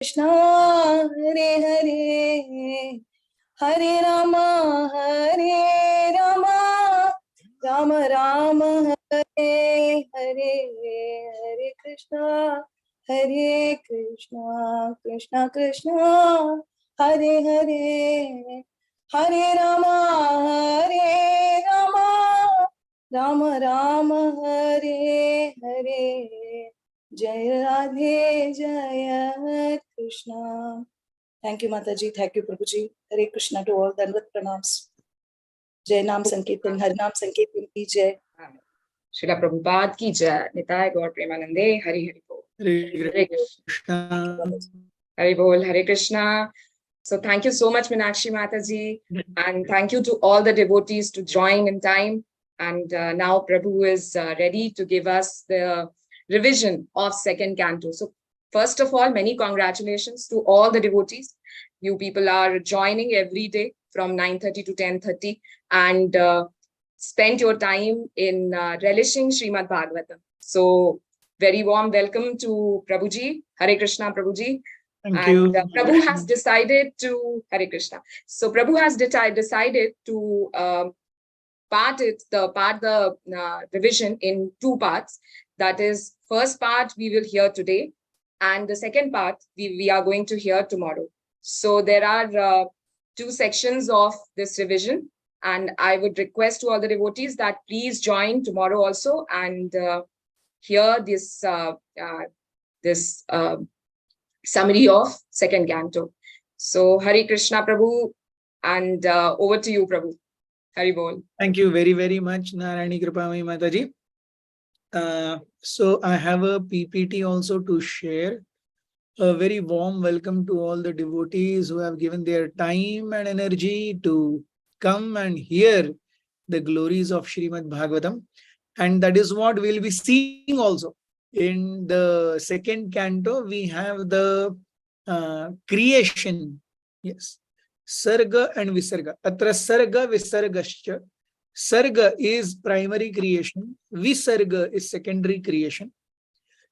Krishna, Hare Hare, Hare Rama, Hare Rama, Rama Rama, Hare Hare, Hare Krishna, Hare Krishna, Krishna Krishna, Hare Hare, Hare Rama, Hare Rama, Rama Rama, Hare Hare, Jaya Radhe, Jaya Krishna. Thank you, Mataji. Thank you, Prabhuji. Hare Krishna to all. Dandavat pranams. Jai Nam Sankirtan, Har Nam Sankirtan ki Jai. Srila Prabhupada ki Jai. Nitai Gaur Premanande. Hari Hari Bol. Hare Krishna. Hari Bol. Hare Krishna. So thank you so much, Meenakshi Mataji. And thank you to all the devotees to join in time. And now Prabhu is ready to give us the revision of second canto. So first of all, many congratulations to all the devotees. You people are joining every day from 9:30 to 10:30 and spend your time in relishing Shrimad Bhagavatam. So very warm welcome to Prabhuji. Hare Krishna, Prabhuji. Thank you. Prabhu has decided to, Hare Krishna. So Prabhu has decided to part the revision in two parts. That is, first part we will hear today, and the second part we are going to hear tomorrow. So there are two sections of this revision, and I would request to all the devotees that please join tomorrow also and hear this summary of second canto. So Hare Krishna, Prabhu, and over to you, Prabhu. Hari Bol. Thank you very, very much, Narayani Kripamai Mataji. So I have a PPT also to share. A very warm welcome to all the devotees who have given their time and energy to come and hear the glories of Shrimad Bhagavatam. And that is what we'll be seeing also. In the second canto, we have the creation. Yes. Sarga and Visarga. Atra Sarga Visargascha. Sarga is primary creation. Visarga is secondary creation.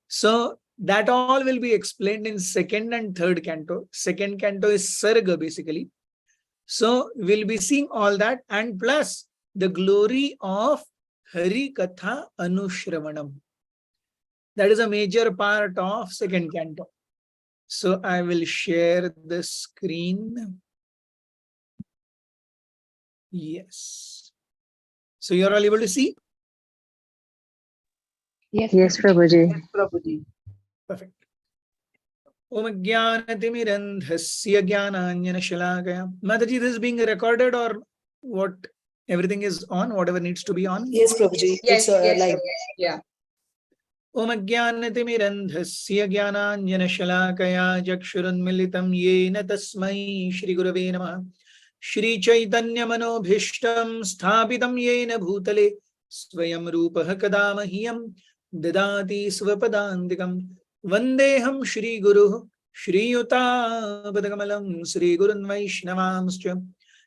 So that all will be explained in second and third canto. Second canto is Sarga basically. So we'll be seeing all that, and plus the glory of Hari Katha Anushravanam. That is a major part of second canto. So I will share the screen. Yes. So you're all able to see? Yes, Prabhuji. Yes, Prabhuji. Perfect. Om Jnanatimirandhasya Jnananjana Shalakaya. Mataji, this is being recorded or what? Everything is on, whatever needs to be on? Yes, Prabhuji. Yes, It's live. Yeah. Om Jnanatimirandhasya Jnananjana Shalakaya Jakshurunmilitam Yena Tasmai Shri Gurave Namah Shri Chaitanya Manobhishtam Sthapitam Yena Bhutale Swayam Rupah Kadamahiyam Dadati Swapadandikam Vandeham Shri Guru Shri Yuta Padakamalam Shri Gurun Vaishnavamscha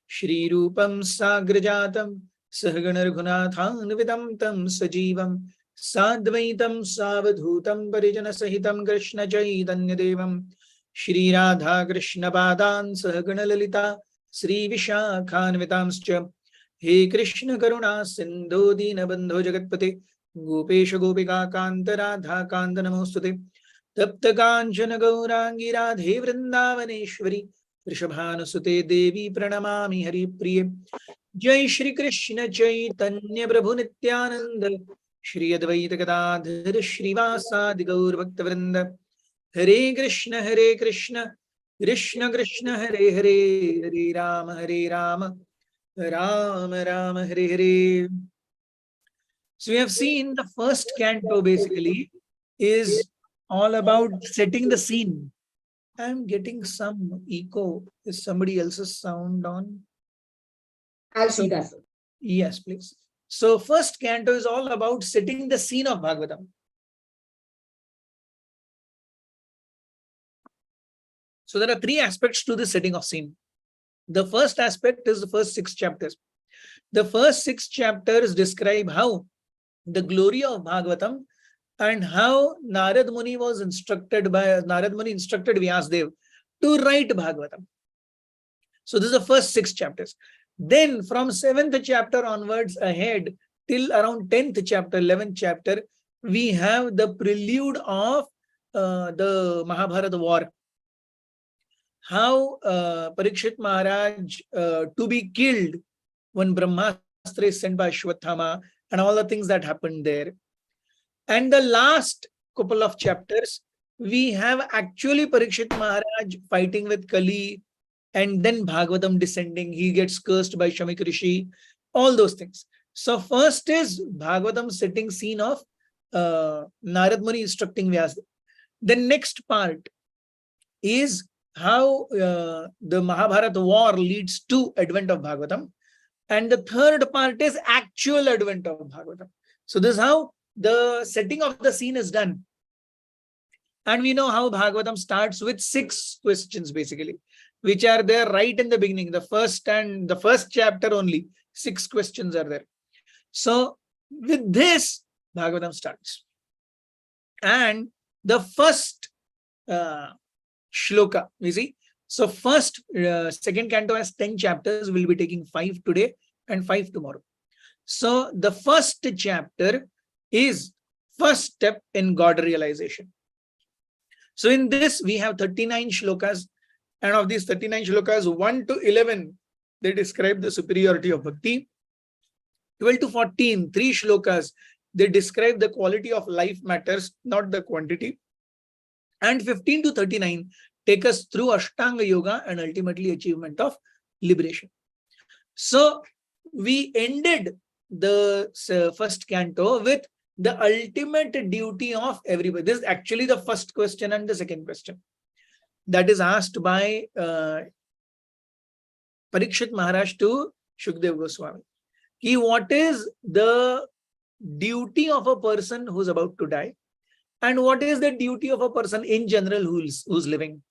Shri Rupam Sagrajatam Sahaganar Gunathan Vidam Tam Sajivam Sadvaitam Savadhutam Parijana Sahitam Krishna Chaitanya Devam Shri Radha Krishna Padan Sahagana Lalita Sri Vishakhan Vitamscha He Krishna Karuna Sindhu Dina Bandho Jagatpate Gopesha Gopika Kanta Radha Kanta Namostute Tapta Kanchana Gaurangi Radhe Vrindavaneshwari Rishabhanasute Devi Pranamami Hari Priye Jai Shri Krishna Chaitanya Prabhu Nityananda Shri Advaita Gadadhar Shrivasadi Gaur Bhaktavrinda Hare Krishna Krishna Krishna Hare Hare Hare Rama Rama Rama Hare Hare. So we have seen the first canto basically is all about setting the scene. I'm getting some echo. Is somebody else's sound on? I'll see that. Yes, please. So first canto is all about setting the scene of Bhagavatam. So there are three aspects to the setting of scene. The first aspect is the first 6 chapters. The first 6 chapters describe how the glory of Bhagavatam and how Narad Muni instructed Vyasdev to write Bhagavatam. So this is the first 6 chapters. Then from 7th chapter onwards ahead till around 10th chapter, 11th chapter, we have the prelude of the Mahabharata war. How Parikshit Maharaj to be killed when Brahmastra is sent by Ashwathama and all the things that happened there. And the last couple of chapters, we have actually Parikshit Maharaj fighting with Kali, and then Bhagavatam descending. He gets cursed by Shamik Rishi, all those things. So first is Bhagavatam setting scene of Narad Muni instructing Vyasa. The next part is how the Mahabharata war leads to advent of Bhagavatam. And the third part is actual advent of Bhagavatam. So this is how the setting of the scene is done. And we know how Bhagavatam starts with 6 questions basically, which are there right in the beginning. The first chapter only, 6 questions are there. So with this, Bhagavatam starts. And the first shloka, you see. So first, second canto has 10 chapters. We'll be taking 5 today and 5 tomorrow. So the first chapter is first step in God realization. So in this, we have 39 shlokas. And of these 39 shlokas, 1 to 11, they describe the superiority of bhakti. 12 to 14, 3 shlokas, they describe the quality of life matters, not the quantity. And 15 to 39 take us through Ashtanga Yoga and ultimately achievement of liberation. So we ended the first canto with the ultimate duty of everybody. This is actually the first question and the second question that is asked by Parikshit Maharaj to Shukdev Goswami. What is the duty of a person who's about to die? And what is the duty of a person in general who's living?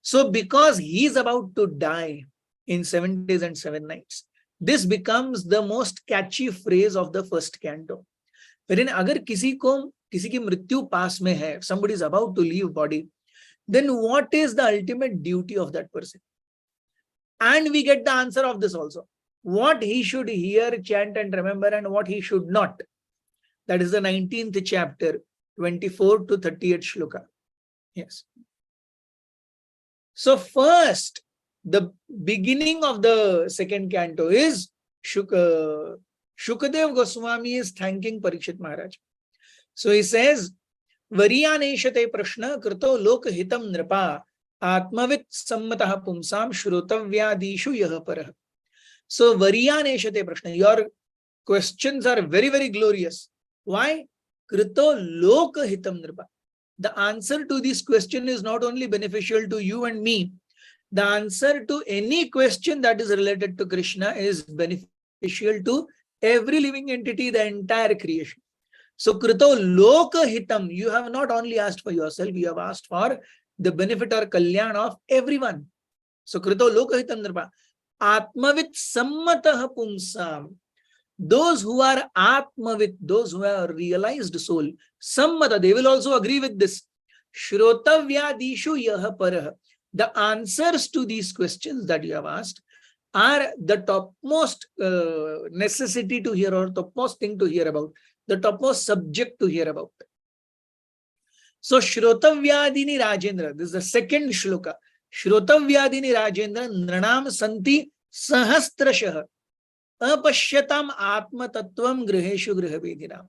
So because he's about to die in 7 days and 7 nights, this becomes the most catchy phrase of the first canto. Wherein agar kisi ki mrityu paas mein hai, somebody is about to leave body, then what is the ultimate duty of that person? And we get the answer of this also. What he should hear, chant and remember, and what he should not. That is the 19th chapter, 24 to 38 shloka. Yes. So first, the beginning of the second canto is Shukadev Goswami is thanking Parikshit Maharaj. So he says, Variyaneshate prashna krito lok hitam nripa atmavit sammatah pumsam shrotavyadishu yah parah. So Variyaneshate prashna, your questions are very, very glorious. Why? Krito lok hitam nripa. The answer to this question is not only beneficial to you and me. The answer to any question that is related to Krishna is beneficial to every living entity, the entire creation. So Krito Loka Hitam, you have not only asked for yourself, you have asked for the benefit or kalyan of everyone. So Krito Loka Hitam Nirpa. Atmavit Sammatah Pumsam. Those who are Atmavit, those who have realized soul, Sammata, they will also agree with this. Shrotavyadishu Yaha Parah. The answers to these questions that you have asked are the topmost necessity to hear, or topmost thing to hear about, the topmost subject to hear about. So Shrotavyadini Rajendra, this is the second shloka. Shrotavyadini Rajendra Nranam Santi Sahasrashah Apashyatam Atma Tattvam Griheshu Grihavedinam.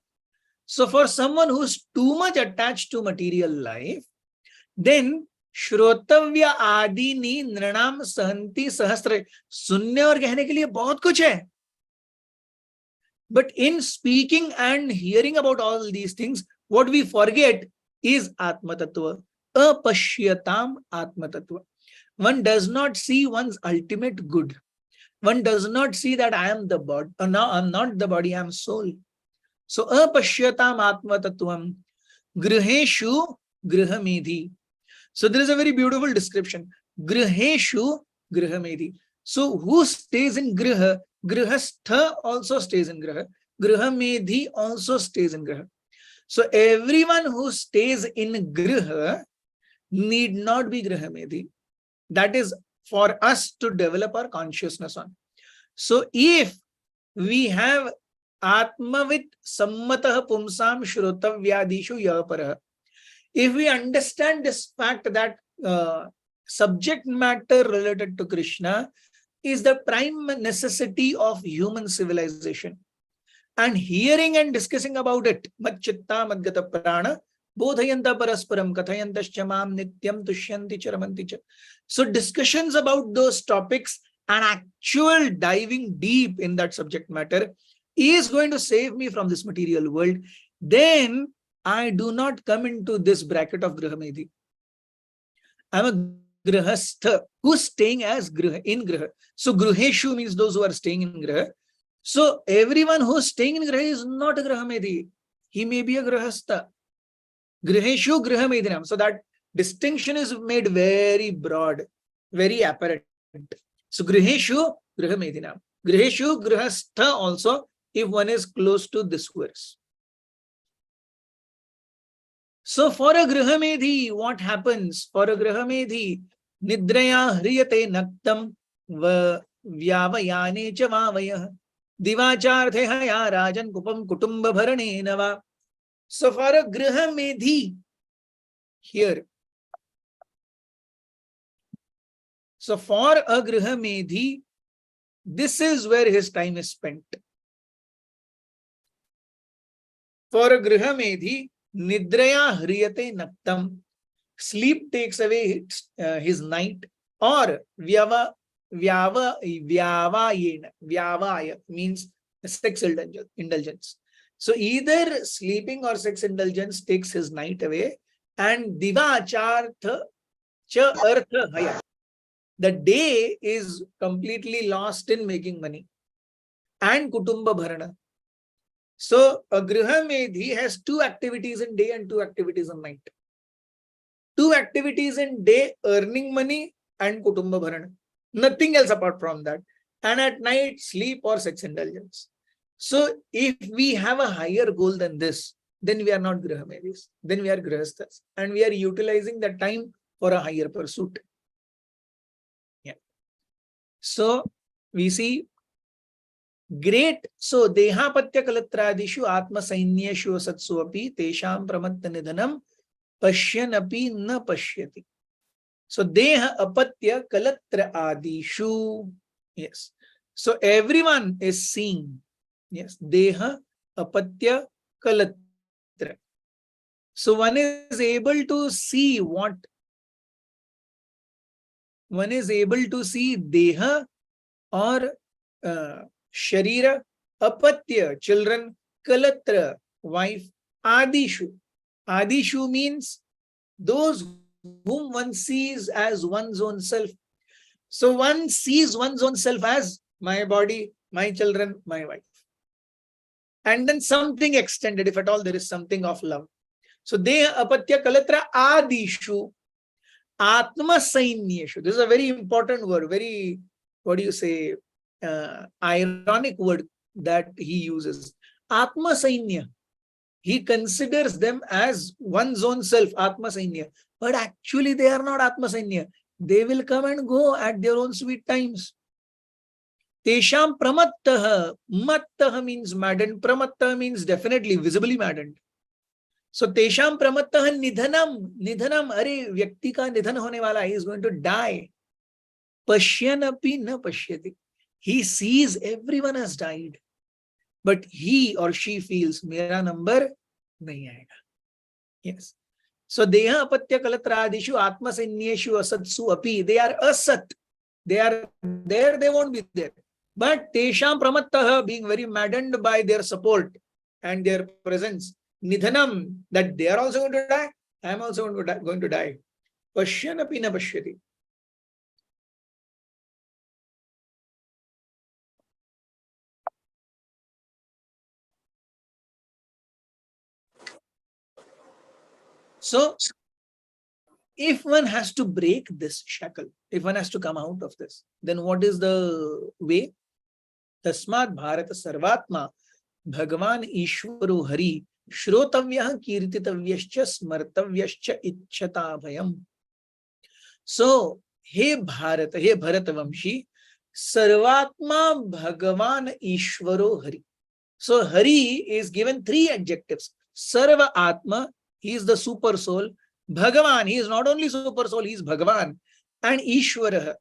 So for someone who's too much attached to material life, then श्रोतव्य आदि नी नृणाम सहंति सहस्त्र, सुनने और कहने के लिए बहुत कुछ है. But in speaking and hearing about all these things, what we forget is Atma Tattva. Apashyatam Atma Tattva. One does not see one's ultimate good. One does not see that I am the body. Now I'm not the body, I am soul. So apashyatam Atma Tattvam griheshu grihamedhi. So there is a very beautiful description. Griheshu grihamedhi. So who stays in griha? Grihastha also stays in griha. Grihamedhi also stays in griha. So everyone who stays in Griha need not be Grihamedhi. That is for us to develop our consciousness on. So if we have Atmavit Sammatah Pumsam Shrotavyadishu Yaparah, if we understand this fact that subject matter related to Krishna is the prime necessity of human civilization, and hearing and discussing about it, Madchitta Madgata Prana, Bodhayanta Parasparam, Kathayantascha Mam Nityam Tushyanti Charamanti Cha. So discussions about those topics and actual diving deep in that subject matter is going to save me from this material world. Then I do not come into this bracket of Grihamedhi. I'm a Grihastha who's staying as Griha, in Griha. So Gruheshu means those who are staying in Griha. So everyone who's staying in Griha is not a Grihamedhi. He may be a Grihastha. Griheshu Grihamedhinam. So that distinction is made very broad, very apparent. So Griheshu Grihamedhinam. Griheshu Grihastha also, if one is close to this verse. So for a Grihamedhi, what happens? For a Grihamedhi, Nidraya Hriyate Naktam Vyavayane Chavavayah Divacharthe Haya Rajan Kupam Kutumba Bharane Nava. So for a Grihamedhi here. So for a Grihamedhi, this is where his time is spent. For a Grihamedhi, Nidraya Hriyate Naktam. Sleep takes away his night, or Vyavaya means sex indulgence. So either sleeping or sex indulgence takes his night away, and Divachartha Cha Artha Haya. The day is completely lost in making money. And Kutumba Bharana. So a Grihamedhi has two activities in day and two activities in night. Two activities in day, earning money and Kutumba Bharana. Nothing else apart from that. And at night, sleep or sex indulgence. So if we have a higher goal than this, then we are not Grihamedhis. Then we are Grihasthas. And we are utilizing the time for a higher pursuit. Yeah. So we see great. So Dehapatya Kalatradishu Atma Sainyashu Satsu Api Tesham Pramatta Nidhanam Pashyan Api Na Pashyati. So Deha Apatya Kalatra Adishu. Yes. So everyone is seeing. Yes. Deha Apatya Kalatra. So one is able to see what? One is able to see Deha or Sharira, Apatya, children, Kalatra, wife, Adishu. Adishu means those whom one sees as one's own self. So one sees one's own self as my body, my children, my wife. And then something extended, if at all there is something of love. So Deha, Apatya, Kalatra, Adishu, Atma Sainyeshu. This is a very important word, very, what do you say, ironic word that he uses. Atma Sainya. He considers them as one's own self, Atma Sainya. But actually they are not Atma Sainya. They will come and go at their own sweet times. Tesham Pramattaha. Mattaha means maddened. Pramattaha means definitely, visibly maddened. So Tesham Pramattaha Nidhanam. Nidhanam, Are Vyakti ka Nidhan hone wala. He is going to die. Pashyan api na pashyati. He sees everyone has died, but he or she feels, Mera number nahi aayega. Yes. So Deha Apatya Kalatradishu Atma Sainyeshu Asatsu Api. They are asat. They are there, they won't be there. But Tesham Pramattaha, being very maddened by their support and their presence, Nidhanam, that they are also going to die, I am also going to die. Pashyan api na pashyati. So, if one has to break this shackle, if one has to come out of this, then what is the way? Tasmat Bharata Sarvatma Bhagavan Ishvaro Hari Shrotavyah kirtitavyascha smartavyascha ichchata bhayam. So, हे भारत, हे भरतवंशी, सर्वात्मा भगवान ईश्वरो Hari. So Hari is given three adjectives. Sarva Atma, he is the super soul. Bhagavan, he is not only super soul, he is Bhagavan. And Ishwara,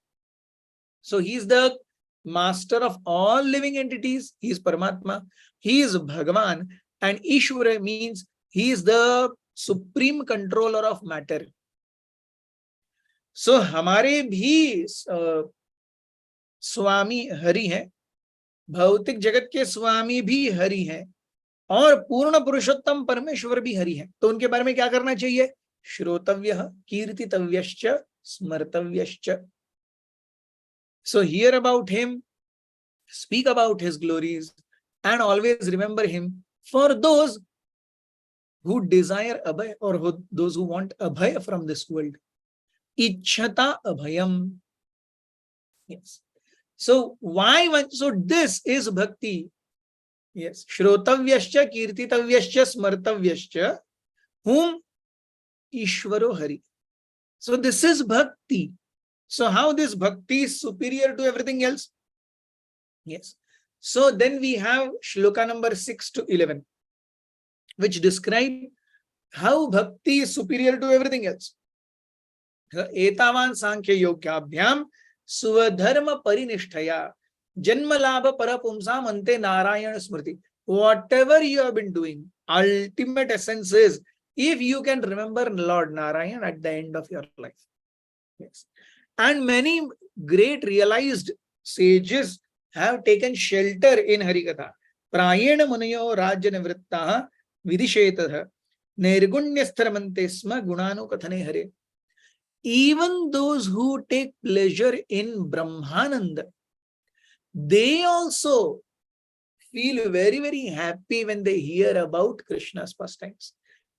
so he is the master of all living entities. He is Paramatma. He is Bhagavan. And Ishwara means he is the supreme controller of matter. So हमारे भी स्वामी हरि हैं, भौतिक जगत के स्वामी भी हरि हैं, और पूर्ण पुरुषोत्तम परमेश्वर भी हरि हैं. तो उनके बारे में क्या करना चाहिए? श्रोतव्यः कीर्तितव्यश्च स्मर्तव्यश्च. So hear about him, speak about his glories, and always remember him for those who desire abhay, or those who want abhay from this world. Ichchata abhayam. Yes. So why one? So this is bhakti. Yes. Shrotavyascha, kirtitavyascha, smartavyascha, whom Ishvaro Hari. So this is bhakti. So how this bhakti is superior to everything else? Yes. So then we have shloka number 6 to 11, which describe how bhakti is superior to everything else. Etavan sankhya yogyabhyam Suvadharma parinishthaya janma labha parapumsam ante narayana smriti. Whatever you have been doing, ultimate essence is if you can remember Lord Narayan at the end of your life. Yes. And many great realized sages have taken shelter in Harikatha. Prayena munayo rajya nivrittaha vidishetah nirgunyastharamante sma gunanu kathane hare. Even those who take pleasure in Brahmananda, they also feel very, very happy when they hear about Krishna's pastimes.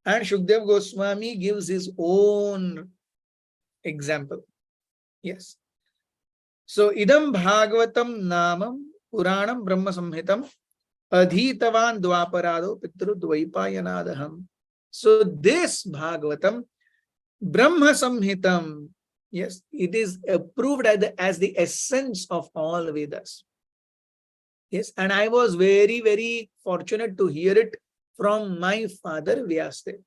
And Shukdev Goswami gives his own example. Yes. So, idam Bhagavatam namam Puranam Brahma Samhitam Adhitavan Dwaparado Pitru Dvaipayanadaham. So, this Bhagavatam Brahma Samhitam, yes, it is approved as the essence of all Vedas. Yes, and I was very, very fortunate to hear it from my father Vyasdev.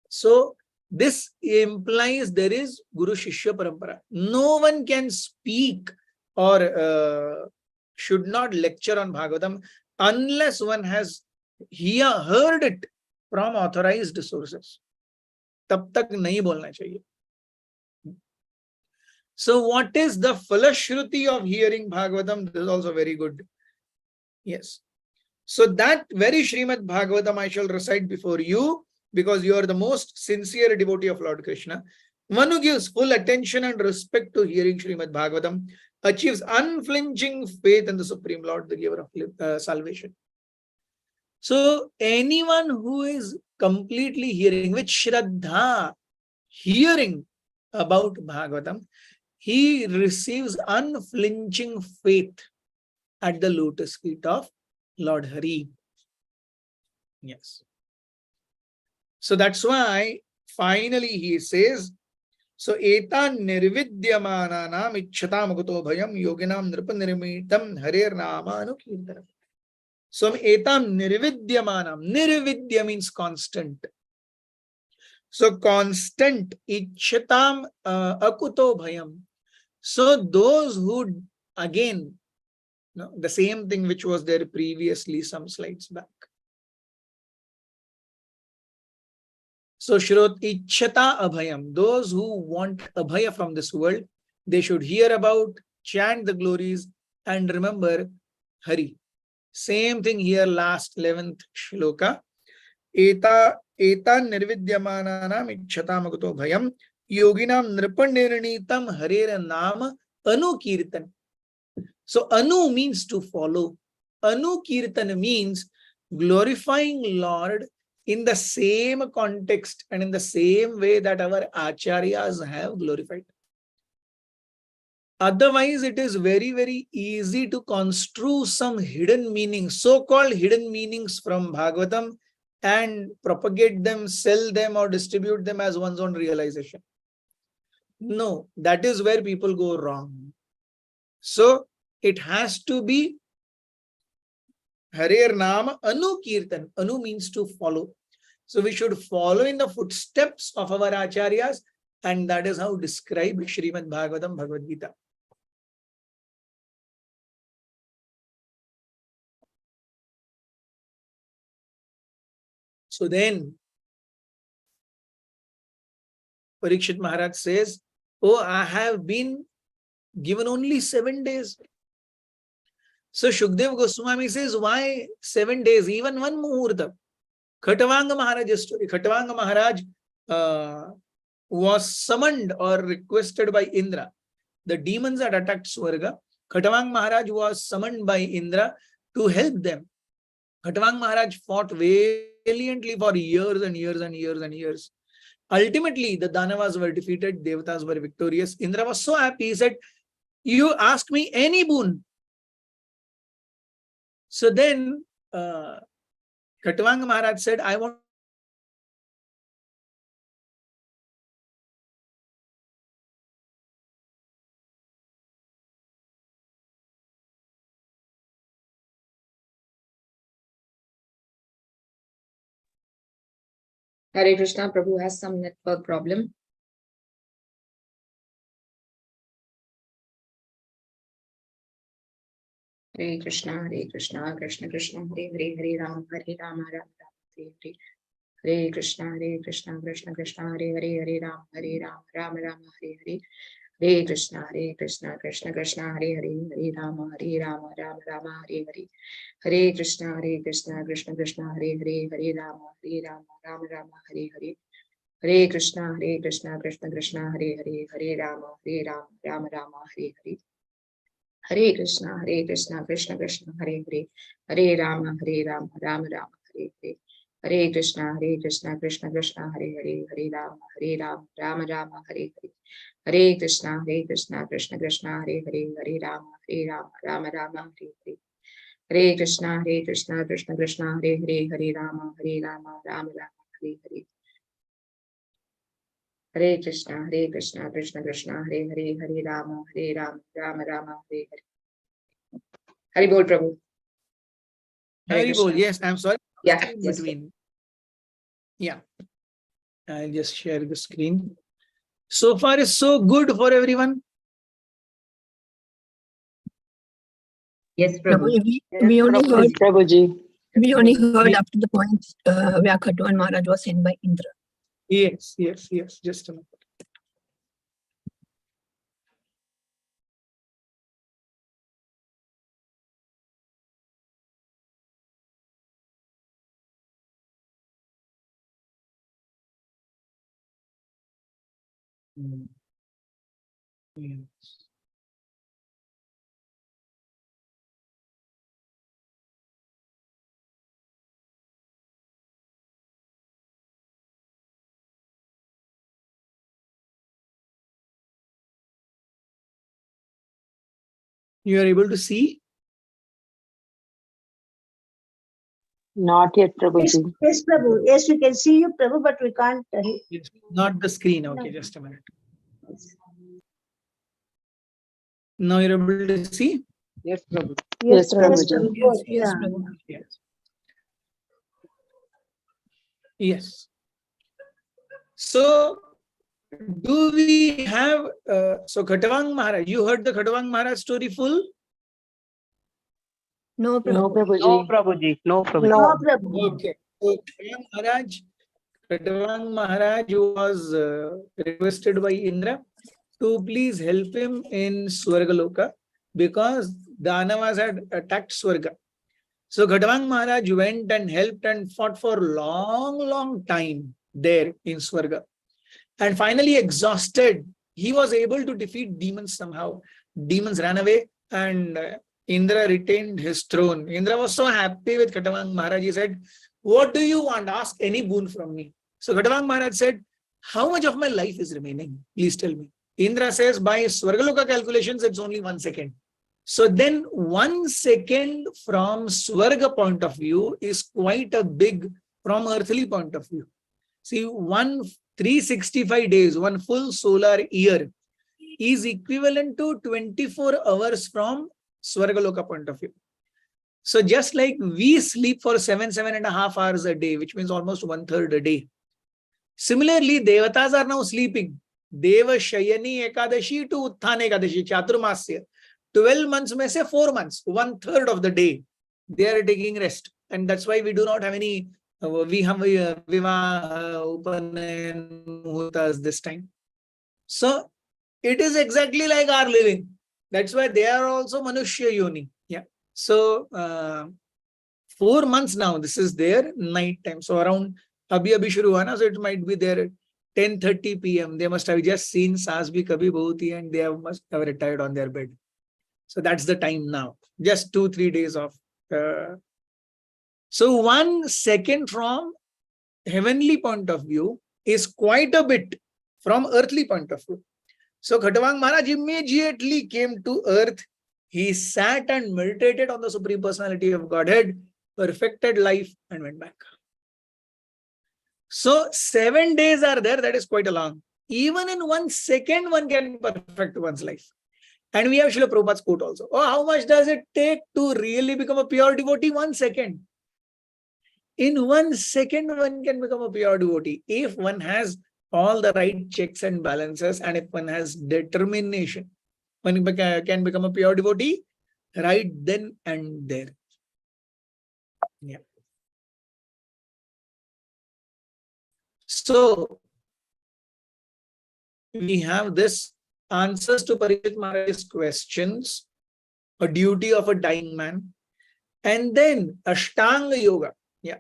So this implies there is Guru Shishya Parampara. No one can speak or should not lecture on Bhagavatam unless one has heard it from authorized sources. तब तक नहीं बोलना चाहिए. So what is the falashruti of hearing Bhagavatam? This is also very good. Yes. So that very Shrimad Bhagavatam I shall recite before you, because you are the most sincere devotee of Lord Krishna. One who gives full attention and respect to hearing Shrimad Bhagavatam achieves unflinching faith in the Supreme Lord, the giver of salvation. So anyone who is completely hearing, with Shraddha, hearing about Bhagavatam, he receives unflinching faith at the lotus feet of Lord Hari. Yes. So that's why finally he says, so etan nirvidyamananam ichchatam agato bhayam yoginam nripanirmitam harer nama anukirtanam. So etam nirvidyamanam. Nirvidya means constant. So constant ichchatam akuto bhayam. So those who, again, the same thing which was there previously some slides back. So Shrot ichchata abhayam. Those who want abhaya from this world, they should hear about, chant the glories, and remember Hari. Same thing here, last 11th shloka. Etan nirvidyamananam ichchatam agato bhayam yoginam nripanirnitam harer nama anukirtan. So anu means to follow. Anukirtan means glorifying Lord in the same context and in the same way that our acharyas have glorified. Otherwise, it is very, very easy to construe some hidden meanings, so-called hidden meanings from Bhagavatam, and propagate them, sell them, or distribute them as one's own realization. No, that is where people go wrong. So it has to be Harer Nama Anu Kirtan. Anu means to follow. So we should follow in the footsteps of our acharyas, and that is how described Shrimad Bhagavatam, Bhagavad Gita. So then Parikshit Maharaj says, oh, I have been given only 7 days. So Shukdev Goswami says, why 7 days? Even one muhurta. Khatavanga Maharaj's story. Khatavanga Maharaj was summoned or requested by Indra. The demons had attacked Swarga. Khatavanga Maharaj was summoned by Indra to help them. Khatavanga Maharaj fought valiantly for years and years and years and years. Ultimately, the Danavas were defeated, Devatas were victorious. Indra was so happy, he said, you ask me any boon. So then, Khatavanga Maharaj said, I want Hare Krishna, Prabhu has some network problem. Hare Krishna, Krishna Krishna, Hare Hare, Hare Rama, Rama Rama, Hare Hare. Hare Krishna, Krishna Krishna, Hare Hare, Hare Rama, Rama Rama, Hare Hare. Hare Krishna, Krishna Krishna, Hare Hare, Hare Rama, Rama Rama, Hare Hare. Hare Krishna, Krishna Krishna, Hare Hare, Hare Rama, Rama Rama, Hare Hare. Hare Krishna, Krishna Krishna, Hare Hare, Hare Rama, Rama Rama, Hare Hare. Hare Krishna, Krishna Krishna, Hare Hare, Hare Rama, Rama Rama, Hare Hare. Hare Krishna, Krishna Krishna, Hare Hare, Hare Rama, Rama Rama, Hare Hare. Hare Krishna, Krishna Krishna, Hare Hare, Hare Rama, Rama Rama, Hare Hare. Hare Krishna, Krishna Krishna, Hare Hare, Hare Rama, Rama Rama, Hare Hare. Hare Krishna, Krishna Krishna, Hare Hare, Hare Rama, Rama Rama, Hare Hare. Hari Bol, Prabhu. Hari Bol. Yes, I'm sorry. Yeah, between. Yeah. I'll just share the screen. So far is so good for everyone. Yes, Prabhu. We only heard, Prabhuji. we only heard up to the point where Khatwan Maharaj was sent by Indra. Yes. Just a minute. Yes. You are able to see? Not yet, Prabhuji. Yes, Prabhu. Yes, we can see you, Prabhu, but we can't. Yes. Not the screen. Okay, just a minute. Now you're able to see? Yes, Prabhu. Yes, Prabhuji. Yes, Prabhu. Yes. So, do we have, so Khatavang Maharaj, you heard the Khatavang Maharaj story full? No, No, Prabhu. Prabhuji. No, Prabhu. Okay. So Khatavang Maharaj was requested by Indra to please help him in Swargaloka because Danavas had attacked Swarga. So Khatavang Maharaj went and helped and fought for long time there in Swarga. And finally exhausted, he was able to defeat demons somehow. Demons ran away and Indra retained his throne. Indra was so happy with Khatavang Maharaj. He said, what do you want? Ask any boon from me. So Khatavang Maharaj said, how much of my life is remaining? Please tell me. Indra says, by Swargaloka calculations, it's only 1 second. So then 1 second from Swarga point of view is quite a big from earthly point of view. See, 365 days, one full solar year is equivalent to 24 hours from Swargaloka point of view. So just like we sleep for 7.5 hours a day, which means almost 1/3 a day. Similarly, Devatas are now sleeping. Deva Shayani Ekadashi to Utthana Ekadashi, Chaturmasya. 12 months may say 4 months, 1/3 of the day, they are taking rest. And that's why we do not have any, we have Vivaha, Upanayan, Muhutas this time. So it is exactly like our living. That's why they are also Manushya Yoni. Yeah. So 4 months now, this is their night time. So around Abhi Shuru hua na, so it might be there 10:30 p.m. They must have just seen Saas Bhi Kabhi Bahuti and they must have retired on their bed. So that's the time now. Just 2-3 days of. So 1 second from heavenly point of view is quite a bit from earthly point of view. So Khatwang Maharaj immediately came to earth. He sat and meditated on the Supreme Personality of Godhead, perfected life and went back. So 7 days are there, that is quite a long. Even in 1 second, one can perfect one's life. And we have Srila Prabhupada's quote also. Oh, how much does it take to really become a pure devotee? 1 second. In 1 second, one can become a pure devotee if one has all the right checks and balances, and if one has determination. One can become a pure devotee right then and there. Yeah. So we have this answers to Parikshit Maharaj's questions, a duty of a dying man, and then Ashtanga Yoga. Yeah.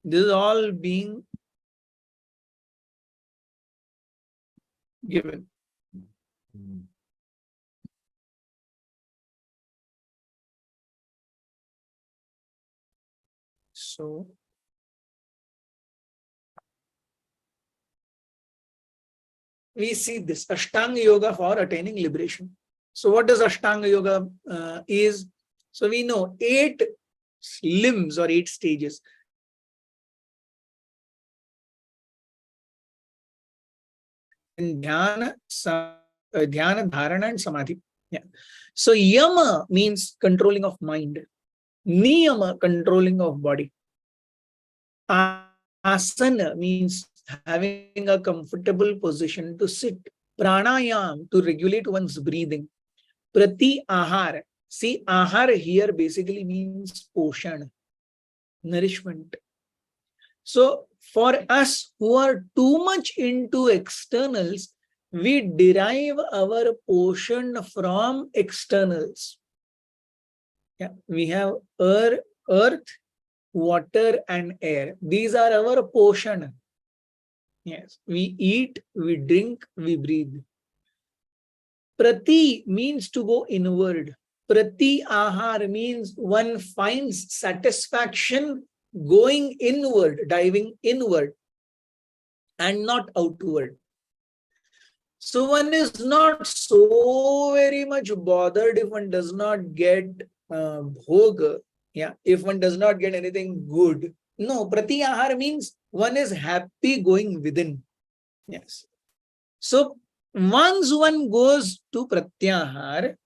This is all being given. So we see this Ashtanga Yoga for attaining liberation. So what does Ashtanga Yoga is? So we know 8 limbs or 8 stages. Dhyana, Dharana and Samadhi. Yeah. So Yama means controlling of mind. Niyama, controlling of body. Asana means having a comfortable position to sit. Pranayam, to regulate one's breathing. Prati ahar. See, ahar here basically means poshan, nourishment. So for us who are too much into externals, we derive our portion from externals. Yeah, we have earth, water and air. These are our portion. Yes, we eat, we drink, we breathe. Prati means to go inward. Prati ahar means one finds satisfaction going inward, diving inward and not outward. So one is not so very much bothered if one does not get bhoga. Yeah, if one does not get anything good. No, prati ahar means one is happy going within. Yes. So once one goes to pratyahar,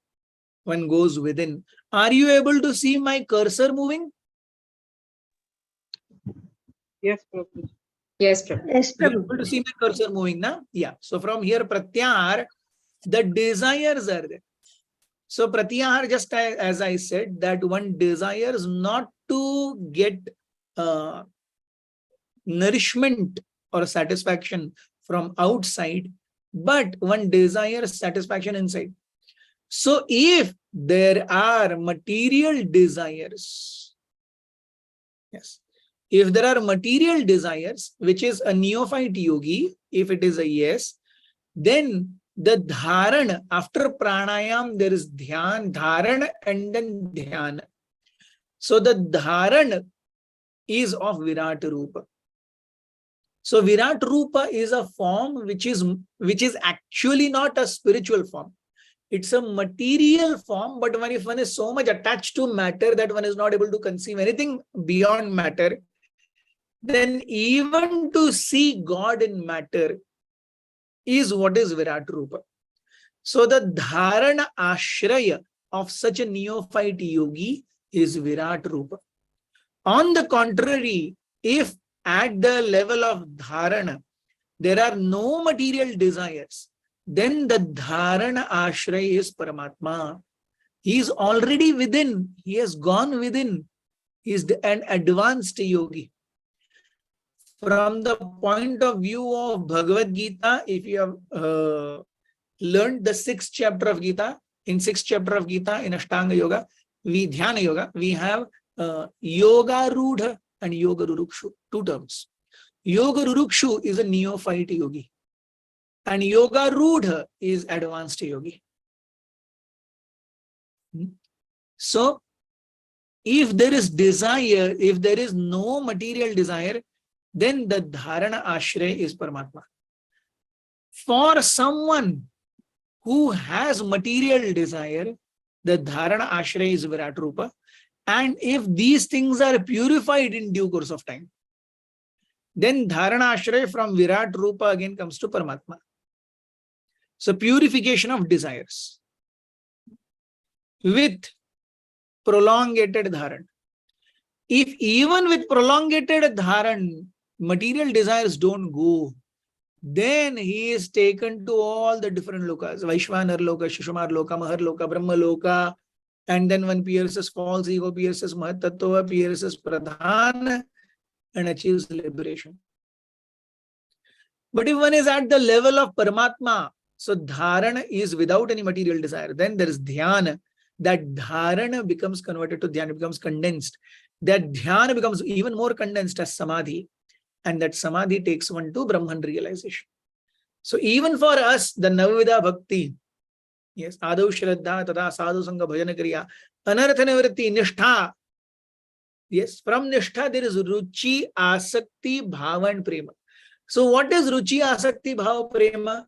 one goes within. Are you able to see my cursor moving? Yes, Prabhuji. Yes, Prabhu. Yes, You're Prabhu. able to see my cursor moving now? Yeah. So from here, pratyahar, the desires are there. So pratyahar, just as I said, that one desires not to get nourishment or satisfaction from outside, but one desires satisfaction inside. So if there are material desires, yes, if there are material desires, which is a neophyte yogi, if it is a yes, then the dharan, after pranayam, there is dhyan, dharan and then dhyan. So the dharan is of Virat Rupa. So Virat Rupa is a form which is actually not a spiritual form. It's a material form, but if one is so much attached to matter that one is not able to conceive anything beyond matter, then even to see God in matter is what is Virat Rupa. So the dharana ashraya of such a neophyte yogi is Virat Rupa. On the contrary, if at the level of dharana there are no material desires, then the dharana ashraya is Paramatma. He is already within. He has gone within. He is an advanced yogi. From the point of view of Bhagavad Gita, if you have learned the 6th chapter of Gita, in 6th chapter of Gita, in Ashtanga Yoga, Dhyana Yoga, we have Yoga Rudha and Yoga Rurukshu, 2 terms. Yoga Rurukshu is a neophyte yogi, and Yoga Rudha is advanced yogi. So, if there is desire, if there is no material desire, then the dharana ashraya is Paramatma. For someone who has material desire, the dharana ashraya is Virat Rupa. And if these things are purified in due course of time, then dharana ashraya from Virat Rupa again comes to Paramatma. So purification of desires with prolongated dharan. If even with prolongated dharan, material desires don't go, then he is taken to all the different lokas. Vaishvanar Loka, Shishumar Loka, Mahar Loka, Brahma Loka. And then one pierces false ego, pierces Mahat Tattva, pierces Pradhan, and achieves liberation. But if one is at the level of Paramatma, so dharana is without any material desire, then there is dhyana. That dharana becomes converted to dhyana, becomes condensed. That dhyana becomes even more condensed as samadhi. And that samadhi takes one to Brahman realization. So even for us, the Navavida Bhakti, yes, Adau Shraddha, Tada Sadhu Sangha Bhajana Kriya, Anartha Nivritti, Nishtha. Yes, from Nishtha there is Ruchi, Asakti, Bhava and Prema. So what is Ruchi, Asakti, Bhava, Prema?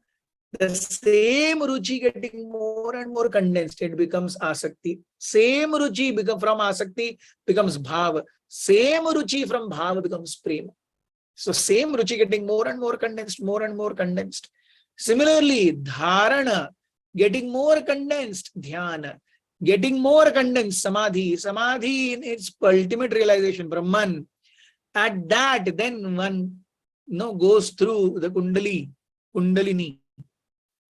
The same Ruchi getting more and more condensed, it becomes Asakti. Same Ruchi from Asakti becomes Bhava. Same Ruchi from Bhava becomes Prema. So same Ruchi getting more and more condensed, more and more condensed. Similarly, Dharana getting more condensed, Dhyana getting more condensed, Samadhi. Samadhi in its ultimate realization, Brahman. At that, then one goes through the Kundalini,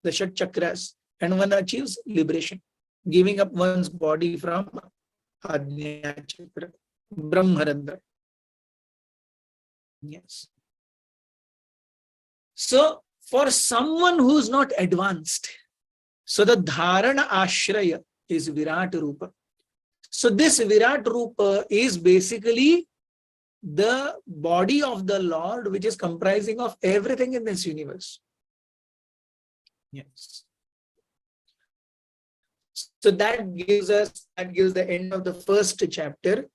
the Shat Chakras, and one achieves liberation, giving up one's body from Ajna Chakra, Brahmarandha. Yes. So, for someone who is not advanced, so the dharana ashraya is Virat Rupa. So this Virat Rupa is basically the body of the Lord, which is comprising of everything in this universe. Yes. So that gives the end of the first chapter.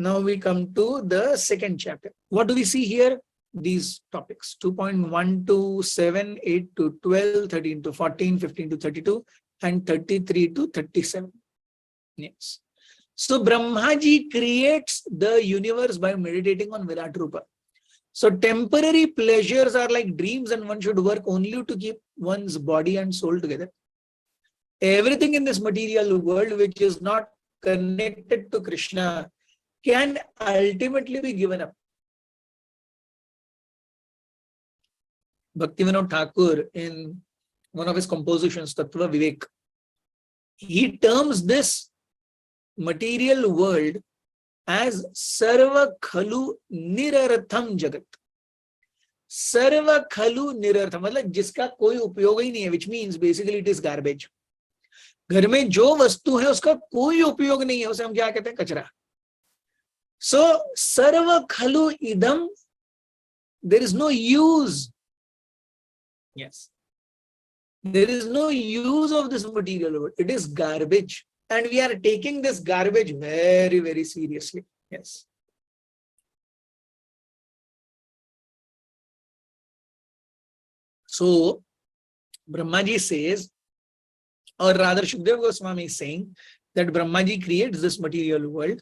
Now we come to the second chapter. What do we see here? These topics: 2.1 to 7, 8 to 12, 13 to 14, 15 to 32, and 33 to 37. Yes. So Brahmaji creates the universe by meditating on Virat Rupa. So temporary pleasures are like dreams, and one should work only to keep one's body and soul together. Everything in this material world which is not connected to Krishna can ultimately be given up. Bhaktivinoda Thakur, in one of his compositions, Tattva Vivek, he terms this material world as Sarva Khalu Nirartham Jagat. Sarva Khalu Nirartham, मतलब जिसका कोई उपयोग ही नहीं है, which means basically it is garbage. घर में जो वस्तु है उसका कोई उपयोग नहीं है, उसे हम क्या कहते हैं? कचरा. So Sarva Khalu Idam, there is no use. Yes. There is no use of this material world. It is garbage. And we are taking this garbage very, very seriously. Yes. So, Brahmaji says, or rather Shukdev Goswami is saying, that Brahmaji creates this material world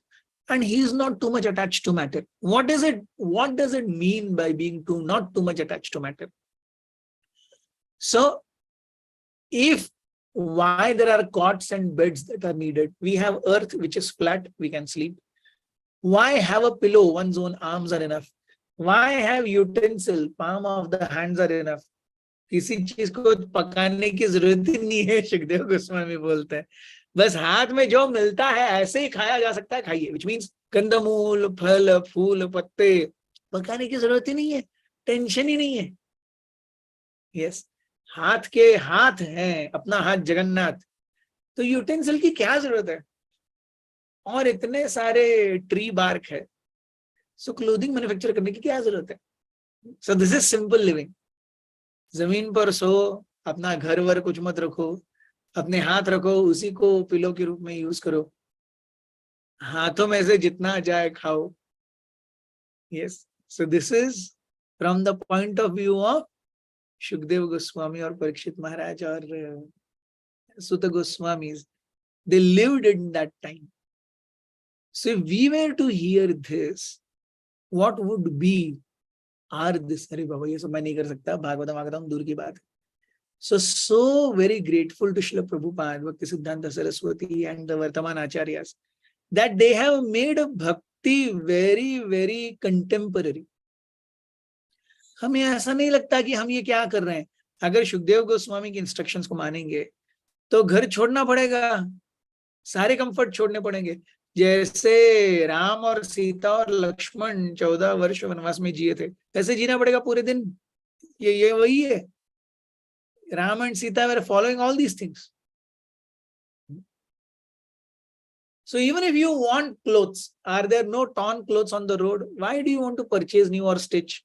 and he is not too much attached to matter. What does it mean by being not too much attached to matter? So if why there are cots and beds that are needed, we have earth which is flat, we can sleep. Why have a pillow? One's own arms are enough. Why have utensil? Palm of the hands are enough. किसी चीज को पकाने की जरूरत ही नहीं है, सुखदेव गोस्वामी बोलते हैं, बस हाथ में जो मिलता है ऐसे ही खाया जा सकता है, खाइए. विच मीन्स कंदमूल, फल, फूल, पत्ते पकाने की जरूरत ही नहीं है, टेंशन ही नहीं है. यस, हाथ के हाथ हैं, अपना हाथ जगन्नाथ, तो यूटेंसिल की क्या जरूरत है? और इतने सारे ट्री बार्क है, सो क्लोथिंग मैन्युफैक्चर करने की क्या जरूरत है? So this is simple living. जमीन पर सो, अपना घर वर कुछ मत रखो, अपने हाथ रखो, उसी को पिलो के रूप में यूज करो, हाथों में से जितना जाए खाओ. Yes, so this is from the point of view of Shukdev Goswami or Parikshit Maharaj or Sutta Goswamis. They lived in that time. So if we were to hear this, what would be our this? Arey Baba, ye sab main nahi kar sakta, Bhagavatam dur ki baat. So very grateful to Srila Prabhupada, Bhakti Siddhanta Saraswati and the Vartaman Acharyas that they have made a bhakti very, very contemporary. हमें ऐसा नहीं लगता कि हम ये क्या कर रहे हैं. अगर शुकदेव गोस्वामी की इंस्ट्रक्शंस को मानेंगे तो घर छोड़ना पड़ेगा, सारे कंफर्ट छोड़ने पड़ेंगे. जैसे राम और सीता और लक्ष्मण 14 वर्ष वनवास में जिए थे, ऐसे जीना पड़ेगा पूरे दिन. ये वही है. Ram and Sita were following all these things. So even if you want clothes, are there no torn clothes on the road? Why do you want to purchase new or stitch?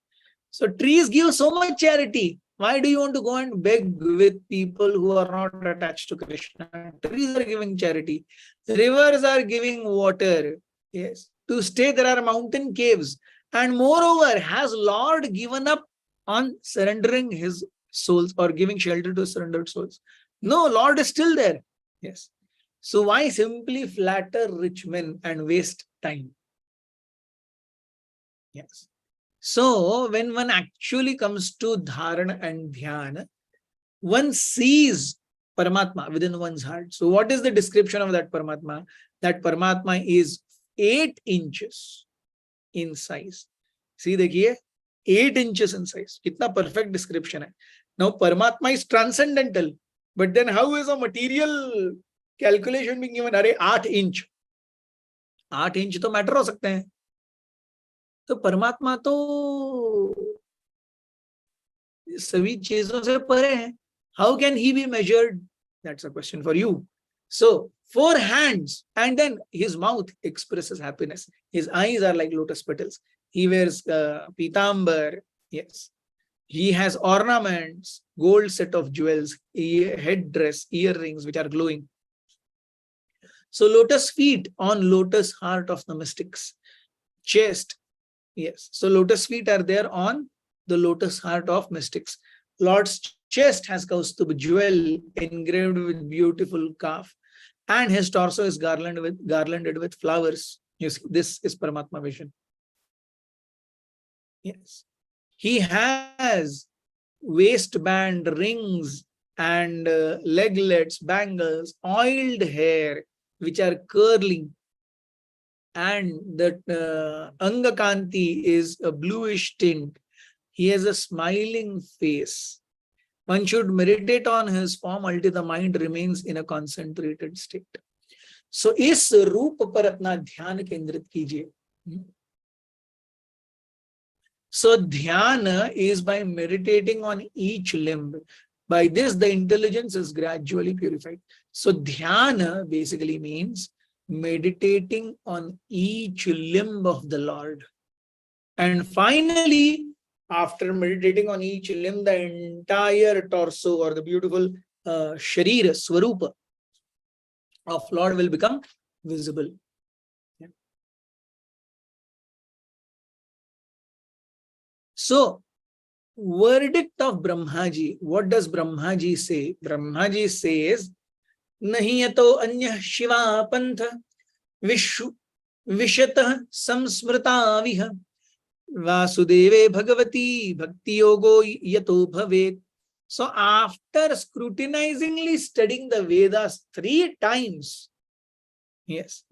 So trees give so much charity. Why do you want to go and beg with people who are not attached to Krishna? Trees are giving charity. Rivers are giving water. Yes. To stay, there are mountain caves. And moreover, has Lord given up on surrendering his souls or giving shelter to surrendered souls? No, Lord is still there. Yes. So why simply flatter rich men and waste time? Yes. So when one actually comes to dharana and dhyana, one sees Paramatma within one's heart. So what is the description of that Paramatma? That Paramatma is 8 inches in size. See, dekhiye, 8 inches in size. Kitna perfect description hai. Now Paramatma is transcendental, but then how is a material calculation being given? Arey 8 inch. 8 inch to matter ho sakte hain. तो परमात्मा तो सभी चीजों से परे है. How can he be measured? That's a question for you. So 4 hands, and then his mouth expresses happiness. His eyes are like lotus petals. He wears pitambar. Yes. He has ornaments, gold set of jewels, headdress, earrings which are glowing. So lotus feet on lotus heart of the mystics. Chest. Yes. So lotus feet are there on the lotus heart of mystics. Lord's chest has Kaustubh jewel engraved with beautiful calf, and his torso is garlanded with flowers. You see, this is Paramatma vision. Yes. He has waistband, rings, and leglets, bangles, oiled hair, which are curling. And the Angakanti is a bluish tint. He has a smiling face. One should meditate on his form until the mind remains in a concentrated state. So, इस रूप पर अपना ध्यान केंद्रित कीजिए. So, dhyana is by meditating on each limb. By this, the intelligence is gradually purified. So, dhyana basically means meditating on each limb of the Lord. And finally, after meditating on each limb, the entire torso or the beautiful Sharira, Swarupa of Lord will become visible. Yeah. So, verdict of Brahmaji, what does Brahmaji say? Brahmaji says, नहीं है तो अन्य शिवा पंथ Vishatah samsmrita viha Vasudeve Bhagavati Bhakti Yogo Yato Bhavet. So after scrutinizingly studying the Vedas 3 times, yes,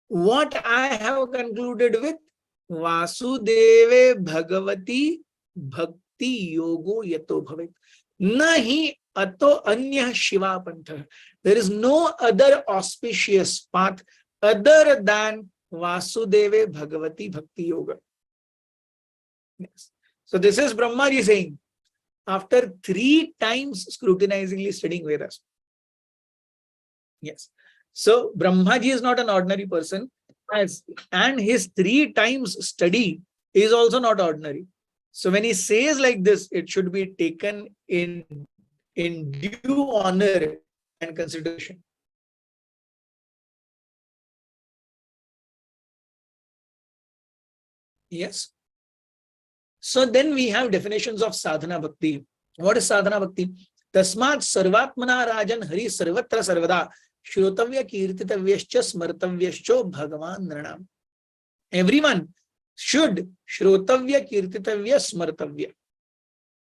what I have concluded with Vasudeve Bhagavati Bhakti Yogo Yato Bhavet. Nahi ato anya Shiva Pantha. There is no other auspicious path other than Vasudeve Bhagavati Bhakti Yoga. Yes. So this is Brahmaji saying, after 3 times scrutinizingly studying Vedas. Yes. So Brahmaji is not an ordinary person, and his 3 times study is also not ordinary. So when he says like this, it should be taken in due honor and consideration. Yes. So then we have definitions of sadhana bhakti. What is sadhana bhakti? Tasmat sarvatmana rajan hari sarvatra sarvada shrotavya kirtitavyascha smartavyascha bhagavan nranam. Everyone should shrotavya kirtitavya smartavya.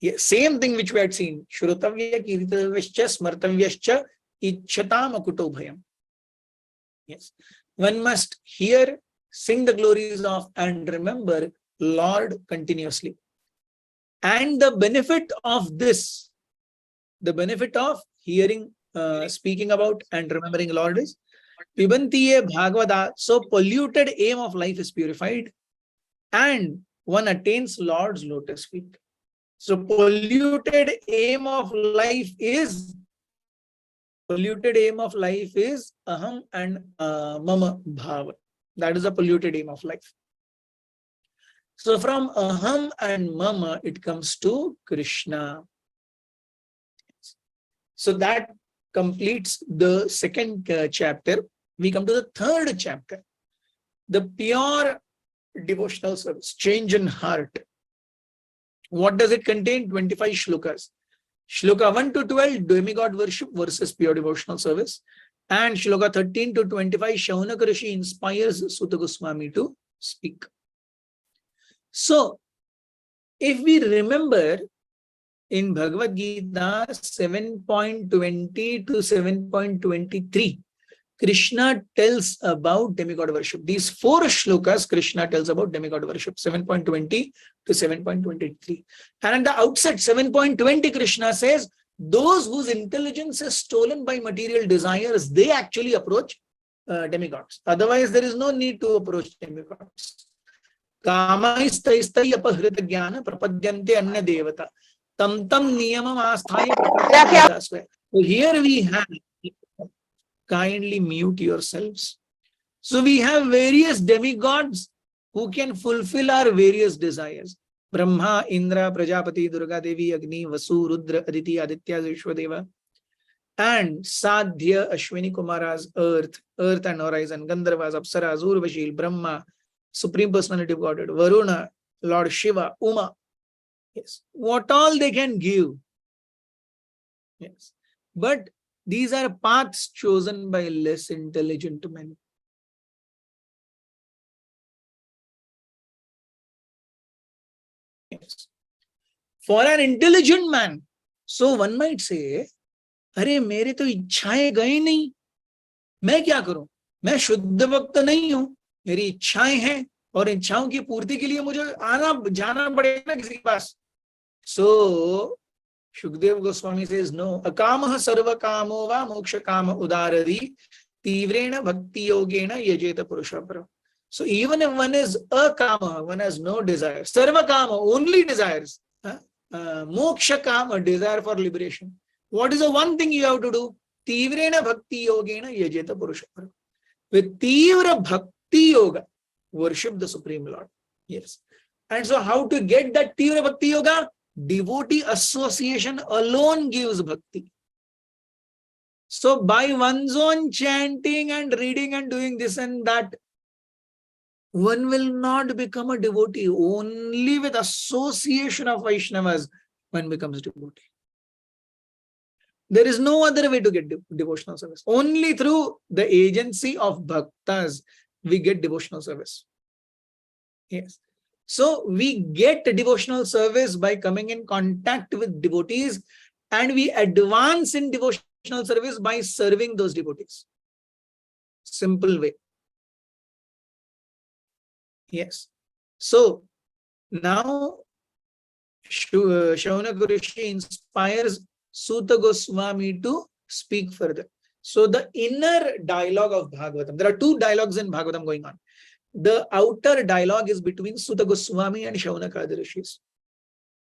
Yeah, same thing which we had seen. Shrotavya kirtitavyascha smartavyascha ichchatam akuto bhayam. Yes. One must hear, sing the glories of, and remember Lord continuously. And the benefit of this, the benefit of hearing, speaking about and remembering Lord is Pibantiye Bhagavata. So polluted aim of life is purified and one attains Lord's lotus feet. So polluted aim of life is aham and mama bhava. That is a polluted aim of life. So from aham and mama, it comes to Krishna. So that completes the second chapter. We come to the third chapter, the pure devotional service, change in heart. What does it contain? 25 shlokas. Shloka 1 to 12, demigod worship versus pure devotional service. And shloka 13 to 25, Shaunaka Rishi inspires Sutta Goswami to speak. So, if we remember in Bhagavad Gita 7.20 to 7.23, Krishna tells about demigod worship. These 4 shlokas, Krishna tells about demigod worship, 7.20 to 7.23. And at the outset, 7.20, Krishna says, those whose intelligence is stolen by material desires, they actually approach demigods. Otherwise, there is no need to approach demigods. Kamaistai apahrita jnana prapadyante anya devata. Tam niyamam asthaya. So here we have, kindly mute yourselves. So we have various demigods who can fulfill our various desires. Brahma, Indra, Prajapati, Durga Devi, Agni, Vasu, Rudra, Aditi, Aditya, Vishwadeva. And Sadhya, Ashwini Kumaras, Earth and Horizon, Gandharvas, Apsaras, Urvashil, Brahma, Supreme Personality of Godhead, Varuna, Lord Shiva, Uma. Yes. What all they can give. Yes. But these are paths chosen by less intelligent men. Yes. For an intelligent man, so one might say, अरे मेरे तो इच्छाएं गई नहीं, मैं क्या करूं? मैं शुद्ध भक्त नहीं हूं, मेरी इच्छाएं हैं और इच्छाओं की पूर्ति के लिए मुझे आना जाना पड़ेगा ना किसी के पास. So Shukdev Goswami says, no, akamah sarva kamo va moksha kama udaradi tivrena bhakti yogena yajeta purushapara. So even if one is akama, one has no desire, sarva kama, only desires, moksha kama, desire for liberation. What is the one thing you have to do? Tivrena bhakti yogena yajeta purushapara. With tivra bhakti yoga, worship the Supreme Lord. Yes. And so how to get that tivra bhakti yoga? Devotee association alone gives bhakti. So by one's own chanting and reading and doing this and that, one will not become a devotee. Only with association of Vaishnavas, one becomes devotee. There is no other way to get devotional service. Only through the agency of bhaktas we get devotional service. Yes. So we get devotional service by coming in contact with devotees, and we advance in devotional service by serving those devotees. Simple way. Yes. So now Shaunaka Rishi inspires Suta Goswami to speak further. So the inner dialogue of Bhagavatam, there are two dialogues in Bhagavatam going on. The outer dialogue is between Suta Goswami and Shaunaka Rishis.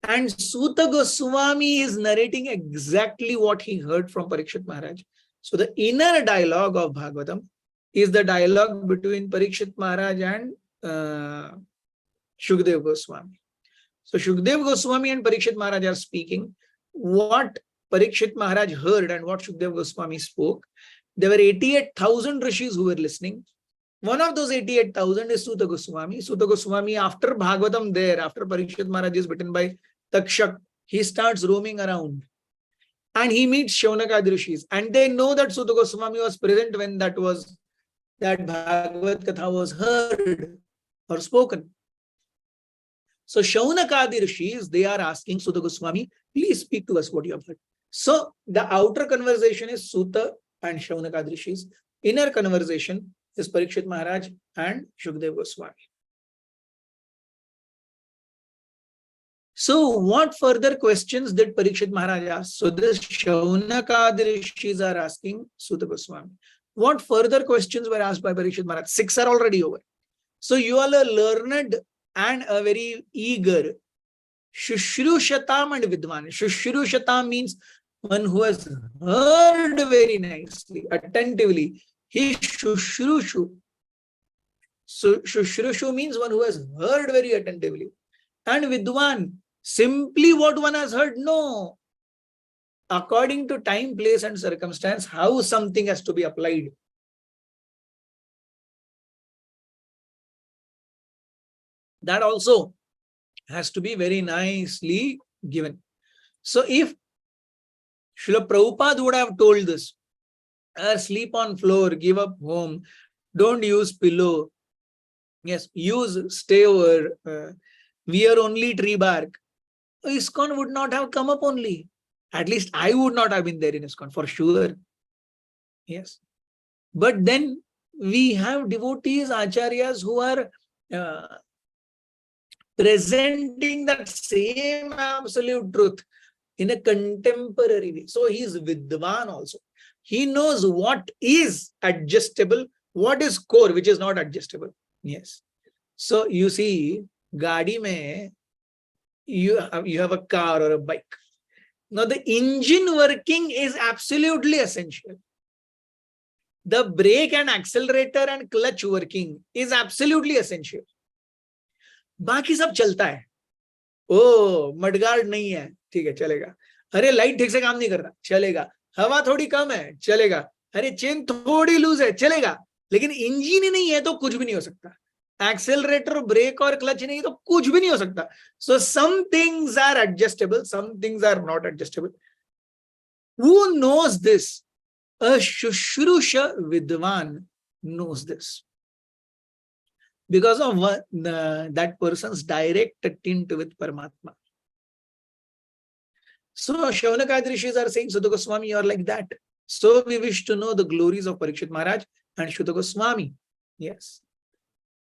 And Suta Goswami is narrating exactly what he heard from Parikshit Maharaj. So the inner dialogue of Bhagavatam is the dialogue between Parikshit Maharaj and Shukdev Goswami. So Shukdev Goswami and Parikshit Maharaj are speaking. What Parikshit Maharaj heard and what Shukdev Goswami spoke, there were 88,000 rishis who were listening. One of those 88,000 is Suta Goswami. Suta Goswami, after Bhagavatam there, after Parikshit Maharaj is bitten by Takshak, he starts roaming around. And he meets Shaunaka rishis. And they know that Suta Goswami was present when that Bhagavad Katha was heard or spoken. So Shaunaka rishis, they are asking Suta Goswami, please speak to us what you have heard. So the outer conversation is Suta and Shaunaka rishis. Inner conversation is Parikshit Maharaj and Shukdev Goswami. So what further questions did Parikshit Maharaj ask? So this Shaunaka rishis are asking Suta Goswami. What further questions were asked by Parikshit Maharaj? 6 are already over. So you all are learned and a very eager. Shushrushatam and Vidwan. Shushrushatam means one who has heard very nicely, attentively. He Shushrushu. So Shushrushu means one who has heard very attentively. And Vidwan, simply what one has heard? No. According to time, place and circumstance, how something has to be applied. That also has to be very nicely given. So if Srila Prabhupada would have told this, sleep on floor, give up home, don't use pillow, yes, use stay over, wear only tree bark, ISKCON would not have come up only. At least I would not have been there in ISKCON, for sure. Yes. But then we have devotees, acharyas who are presenting that same absolute truth in a contemporary way. So he is Vidwan also. He knows what is adjustable, what is core, which is not adjustable. Yes. So you see, Gadi mein, you have a car or a bike. Now the engine working is absolutely essential. The brake and accelerator and clutch working is absolutely essential. बाकी सब चलता है. ओ mudguard नहीं है, ठीक है चलेगा. अरे लाइट ठीक से काम नहीं कर रहा, चलेगा. हवा थोड़ी कम है, चलेगा. अरे चेन थोड़ी लूज है, चलेगा. लेकिन इंजन ही नहीं है तो कुछ भी नहीं हो सकता. एक्सेलरेटर, ब्रेक और क्लच नहीं तो कुछ भी नहीं हो सकता. So some things are adjustable, some things are not adjustable. Who knows this? A Shushrusha Vidwan knows this. Because of that person's direct tint with Paramatma. So Shaunaka rishis are saying, Suta Goswami, you are like that. So we wish to know the glories of Parikshit Maharaj and Suta Goswami. Yes.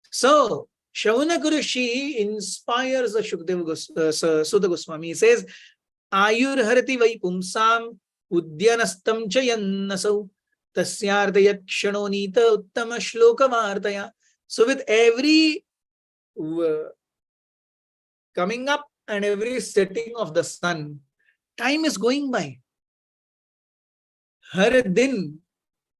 So Shaunaka Rishi inspires the Suta Goswami. He says, Ayur harati vai pumsam udyanastam chayannasau tasyardayat kshanonita uttama shloka vartaya. So with every coming up and every setting of the sun, time is going by. Har din,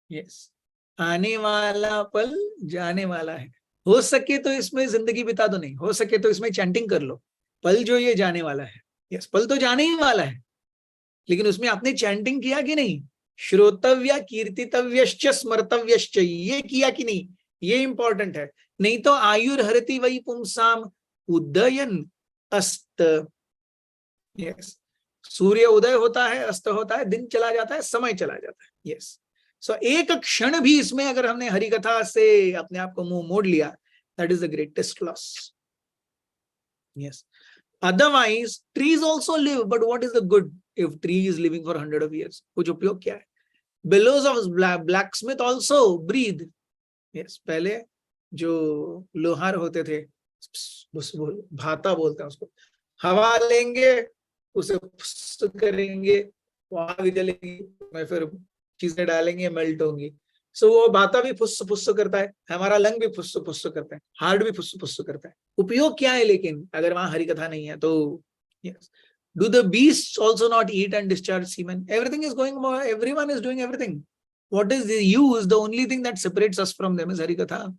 yes, आने वाला पल जाने वाला है. हो सके तो इसमें जिंदगी बिता दो, नहीं हो सके तो इसमें चैंटिंग कर लो. पल जो ये जाने वाला है, यस, पल तो जाने ही वाला है, लेकिन उसमें आपने चैंटिंग किया कि नहीं? श्रोतव्य कीर्तितव्यश्च स्मर्तव्यश्च, ये किया कि नहीं? ये इंपॉर्टेंट है. नहीं तो आयुर हरति वही पुंसाम उदयन अस्त. यस, सूर्य उदय होता है, अस्त होता है, दिन चला जाता है, समय चला जाता है. यस. सो एक क्षण भी इसमें अगर हमने हरि कथा से अपने आप को मुंह मोड़ लिया, that is the greatest loss. Yes. Otherwise, trees also live, but what is the good if tree is living for 100 of years? कुछ उपयोग क्या है? Bellows of blacksmith also breathe. Yes. पहले जो लोहार होते थे, भाता बोलते हैं उसको, हवा लेंगे, उसे करेंगे, वो आग जलेगी, मैं फिर चीजें डालेंगे, मेल्ट होंगी. सो वो भाता भी फुस्स फुस्स करता है, हमारा लंग भी फुस्स फुस्स करता है, हार्ट भी फुस्स फुस्स करता है. उपयोग क्या है लेकिन अगर वहां हरि कथा नहीं है तो? Yes. Do the beasts also not eat and discharge semen? Everything is going on, everyone is doing everything. What is the use? The only thing that separates us from them is hari katha,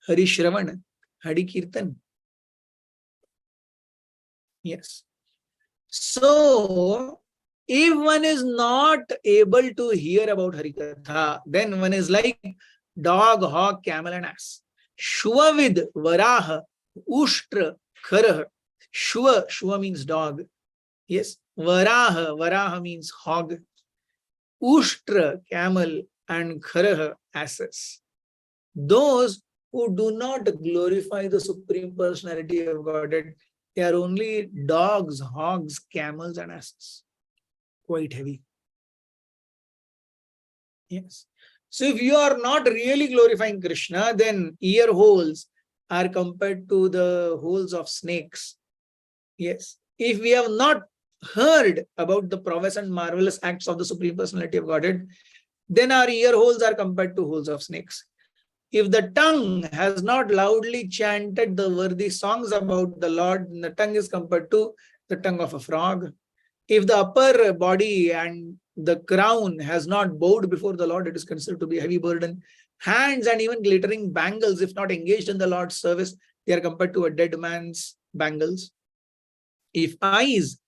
hari shravan, hari kirtan. Yes. So if one is not able to hear about hari katha, then one is like dog, hog, camel and ass. Shvavid, varaha, ushtra, kharah. Shva means dog. Yes. Varaha means hog. Ushtra, camel, and kharah, asses. Those who do not glorify the Supreme Personality of Godhead, they are only dogs, hogs, camels, and asses. Quite heavy. Yes. So if you are not really glorifying Krishna, then ear holes are compared to the holes of snakes. Yes. If we have not heard about the prowess and marvelous acts of the Supreme Personality of Godhead, then our ear holes are compared to holes of snakes. If the tongue has not loudly chanted the worthy songs about the Lord, the tongue is compared to the tongue of a frog. If the upper body and the crown has not bowed before the Lord, it is considered to be a heavy burden. Hands and even glittering bangles, if not engaged in the Lord's service, they are compared to a dead man's bangles. If eyes,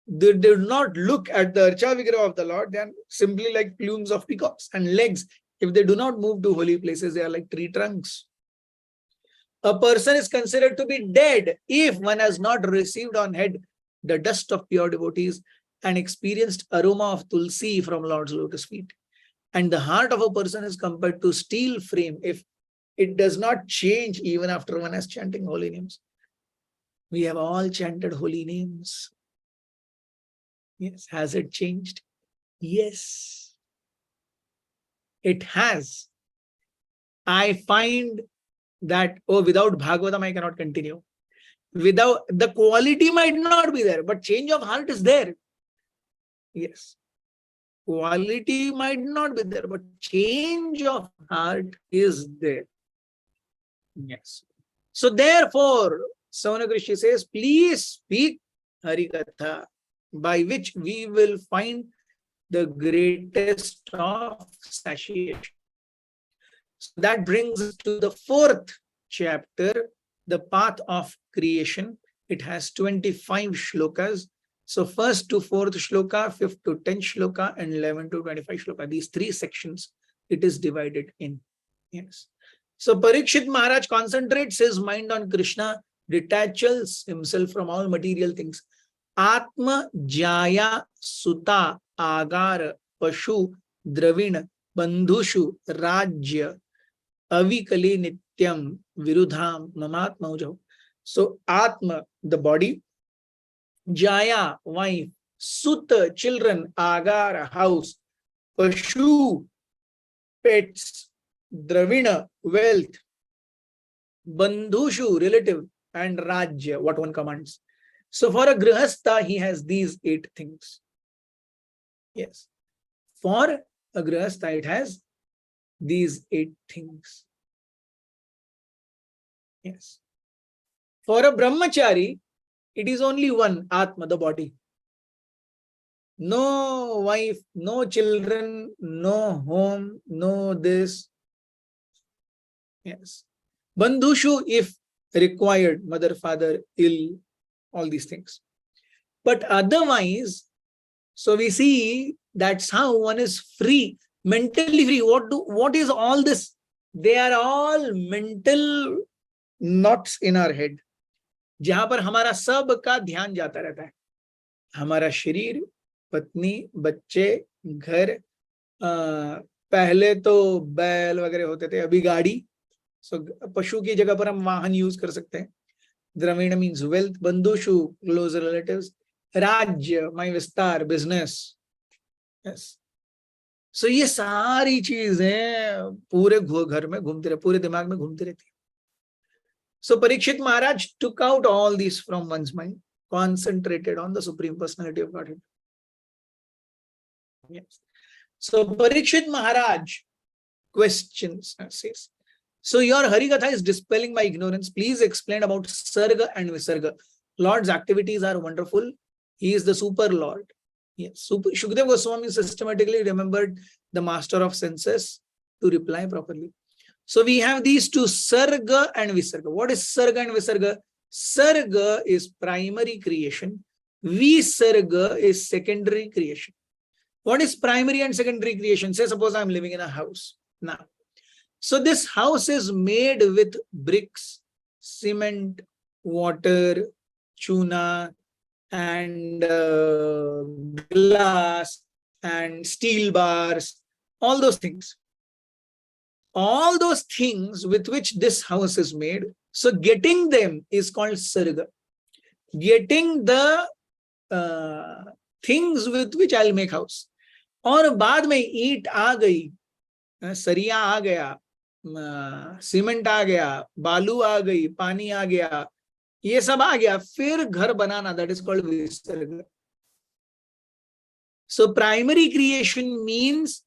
they do not look at the Archa Vigraha of the Lord, they are simply like plumes of peacocks. And legs, if they do not move to holy places, they are like tree trunks. A person is considered to be dead if one has not received on head the dust of pure devotees and experienced aroma of tulsi from Lord's lotus feet. And the heart of a person is compared to steel frame if it does not change even after one has chanting holy names. We have all chanted holy names. Yes. Has it changed? Yes. It has. I find that, without Bhagavatam, I cannot continue. Without, the quality might not be there, but change of heart is there. Yes. Quality might not be there, but change of heart is there. Yes. So therefore, Savana Krishi says, please speak Hari Katha, by which we will find the greatest of satiation. So that brings us to the 4th chapter, the path of creation. It has 25 shlokas. So 1st to 4th shloka, 5th to 10th shloka, and 11 to 25 shloka. These 3 sections it is divided in. Yes. So Parikshit Maharaj concentrates his mind on Krishna, detaches himself from all material things. Atma Jaya Suta Agar Pashu Dravina Bandhushu Rajya Avikali Nityam Virudham Mamatma Ujau. So Atma, the body, Jaya, wife, Sutta, children, Agar, house, Pashu, pets, Dravina, wealth, Bandhushu, relative, and Rajya, what one commands. So for a Grihastha, he has these 8 things. Yes. For a Grihastha, it has these 8 things. Yes. For a Brahmachari, it is only one, Atma, the body. No wife, no children, no home, no this. Yes. Bandhushu, if required, mother, father, ill, all these things. But otherwise, so we see that's how one is free, mentally free. What is all this? They are all mental knots in our head. जहां पर हमारा सब का ध्यान जाता रहता है. हमारा शरीर, पत्नी, बच्चे, घर, पहले तो बैल वगैरह होते थे, अभी गाड़ी। सो पशु की जगह पर हम वाहन यूज कर सकते हैं। द्रविड़ मीन्स वेल्थ, बंधुषु क्लोज रिलेटिव्स, राज्य माई विस्तार बिजनेस। यस, सो ये सारी चीजें पूरे घर में घूमती रहे, पूरे दिमाग में घूमती रहती है। सो परीक्षित महाराज took out all these from one's mind, concentrated on the Supreme Personality of Godhead. Yes. So Parikshit Maharaj questions, says, so your Harikatha is dispelling my ignorance. Please explain about Sarga and Visarga. Lord's activities are wonderful. He is the super Lord. Yes. Shukdev Goswami systematically remembered the master of senses to reply properly. So we have these two, Sarga and Visarga. What is Sarga and Visarga? Sarga is primary creation. Visarga is secondary creation. What is primary and secondary creation? Say suppose I'm living in a house now. So this house is made with bricks, cement, water, chuna, and glass and steel bars, all those things. All those things with which this house is made. So getting them is called sarga. Getting the things with which I'll make house. और बाद में ईंट आ गई, सरिया आ गया, cement आ गया, बालू आ गई, पानी आ गया, ये सब आ गया, फिर घर बनाना, that is called visarga. So primary creation means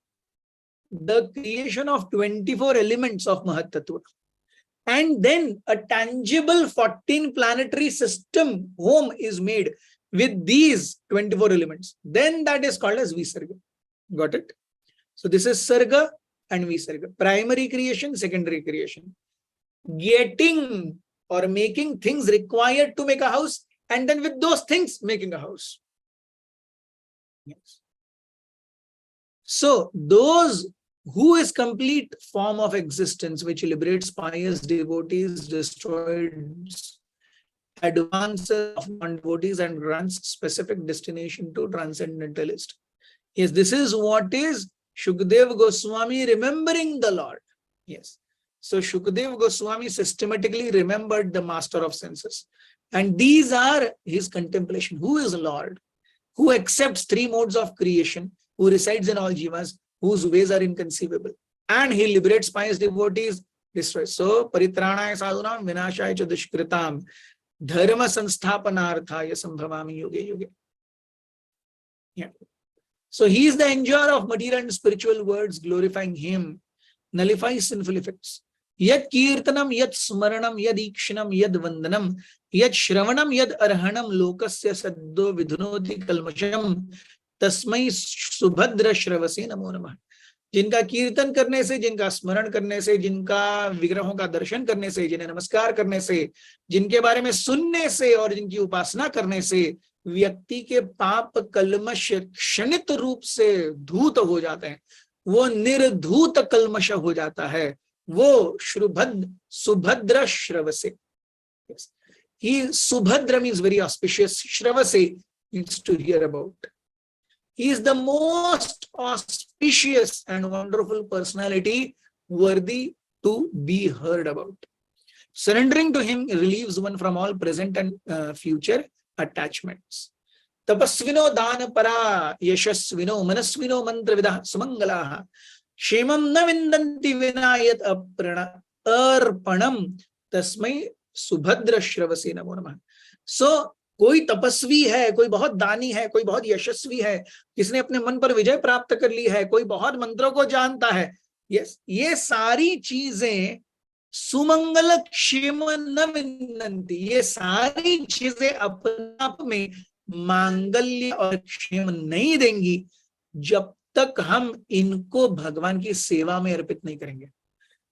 the creation of 24 elements of Mahat Tattva. And then a tangible 14 planetary system home is made with these 24 elements. Then that is called as Visarga. Got it? So this is Sarga and Visarga. Primary creation, secondary creation. Getting or making things required to make a house, and then with those things making a house. Yes. So those who is complete form of existence which liberates pious devotees, destroys advances of non-devotees, and grants specific destination to transcendentalist. Yes, this is what is Shukdev Goswami remembering the Lord. Yes. So Shukdev Goswami systematically remembered the master of senses. And these are his contemplation. Who is Lord? Who accepts three modes of creation, who resides in all jivas, whose ways are inconceivable. And he liberates pious devotees, destroys. So paritranaya sadhunam vinashaya cha dushkritam dharma sansthapanarthaya sambhavami yuge yuge. Yeah. So he is the enjoyer of material and spiritual words, glorifying him, nullifies sinful effects. Yad kirtanam, yad smaranam, yad ikshanam, yad vandanam, yad shravanam, yad arhanam, lokasya saddo vidhunoti kalmasham, tasmai subhadra shravase namo namah. जिनका कीर्तन करने से, जिनका स्मरण करने से, जिनका विग्रहों का दर्शन करने से, जिन्हें नमस्कार करने से, जिनके बारे में सुनने से और जिनकी उपासना करने से व्यक्ति के पाप कल्मश क्षणित रूप से धूत हो जाते हैं, वो निर्धूत कल्मश हो जाता है, वो Subhadra श्रवसे. He Subhadra means very auspicious. Shravase means to hear about. He is the most auspicious and wonderful personality worthy to be heard about. Surrendering to him relieves one from all present and future attachments. Tapasvino dana para yashasvino manasvino mantravidah sumangalaha shemam na vindanti vinayat arpanam tasmai subhadra shravase namo namah. So कोई तपस्वी है, कोई बहुत दानी है, कोई बहुत यशस्वी है, किसने अपने मन पर विजय प्राप्त कर ली है, कोई बहुत मंत्रों को जानता है. यस, ये सारी चीजें सुमंगल क्षेम न विन्दन्ति, ये सारी चीजें अपने आप में मांगल्य और क्षेम नहीं देंगी जब तक हम इनको भगवान की सेवा में अर्पित नहीं करेंगे.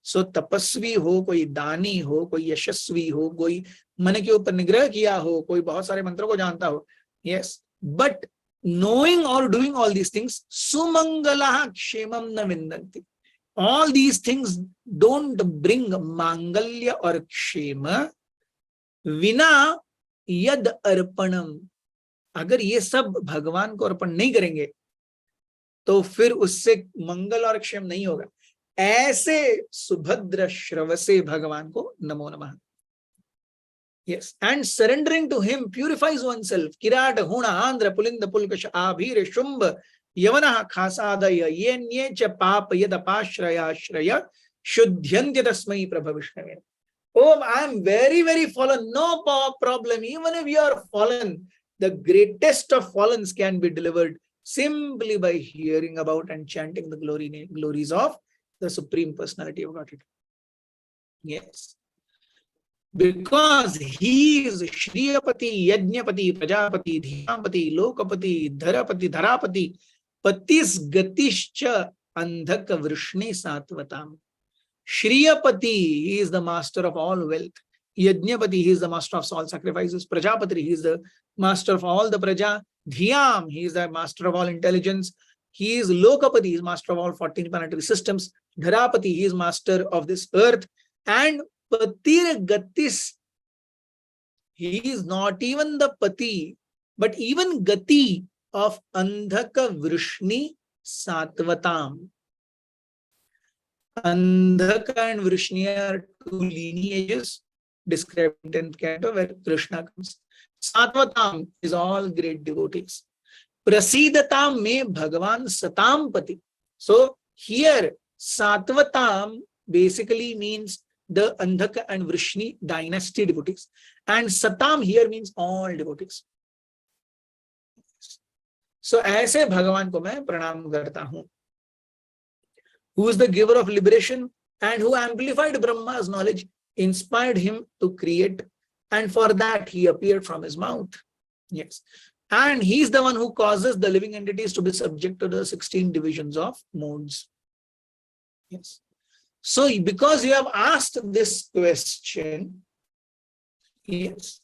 सो तपस्वी हो, कोई दानी हो, कोई यशस्वी हो, कोई मन के ऊपर निग्रह किया हो, कोई बहुत सारे मंत्रों को जानता हो, यस, बट नोइंग और डूइंग ऑल दीज थिंग्स सुमंगला क्षेमम न विन्दन्ति. All these things don't bring मांगल्य और क्षेम विना यद अर्पणम. अगर ये सब भगवान को अर्पण नहीं करेंगे तो फिर उससे मंगल और क्षेम नहीं होगा। ऐसे सुभद्र श्रवसे भगवान को नमो नमः। Yes, and surrendering to him purifies oneself. Kirat, Huna, Andhra, Pulinda, Pulkash, Abhir, Shumba, Yavana, Khasadaya, Yenye, Pap, Yadapashraya, Shraya, Shuddhyantya Tasmai Prabhavishnavi. Oh, I am very, very fallen. No problem. Even if you are fallen, the greatest of fallens can be delivered simply by hearing about and chanting the glories of the Supreme Personality of Godhead. Yes. Because he is Shriyapati, Yajñapati, Prajapati, Dhyamapati, Lokapati, Dharapati, Patis Gatischa Andhaka Vrishni Satvatam. Shriyapati, he is the master of all wealth. Yajñapati, he is the master of all sacrifices. Prajapati, he is the master of all the Praja. Dhyam, he is the master of all intelligence. He is Lokapati, he is master of all 14 planetary systems. Dharapati, he is master of this earth. And Patir Gatis, he is not even the Pati, but even Gati of Andhaka Vrishni Satvatam. Andhaka and Vrishni are two lineages described in Canto where Krishna comes. Satvatam is all great devotees. Prasidatam me Bhagavan Satam Pati. So here Satvatam basically means the Andhaka and Vrishni dynasty devotees. And Satam here means all devotees. So ऐसे भगवान को मैं प्रणाम करता हूँ. Who is the giver of liberation and who amplified Brahma's knowledge, inspired him to create, and for that he appeared from his mouth. Yes. And he is the one who causes the living entities to be subject to the 16 divisions of modes. Yes. So, because you have asked this question, yes,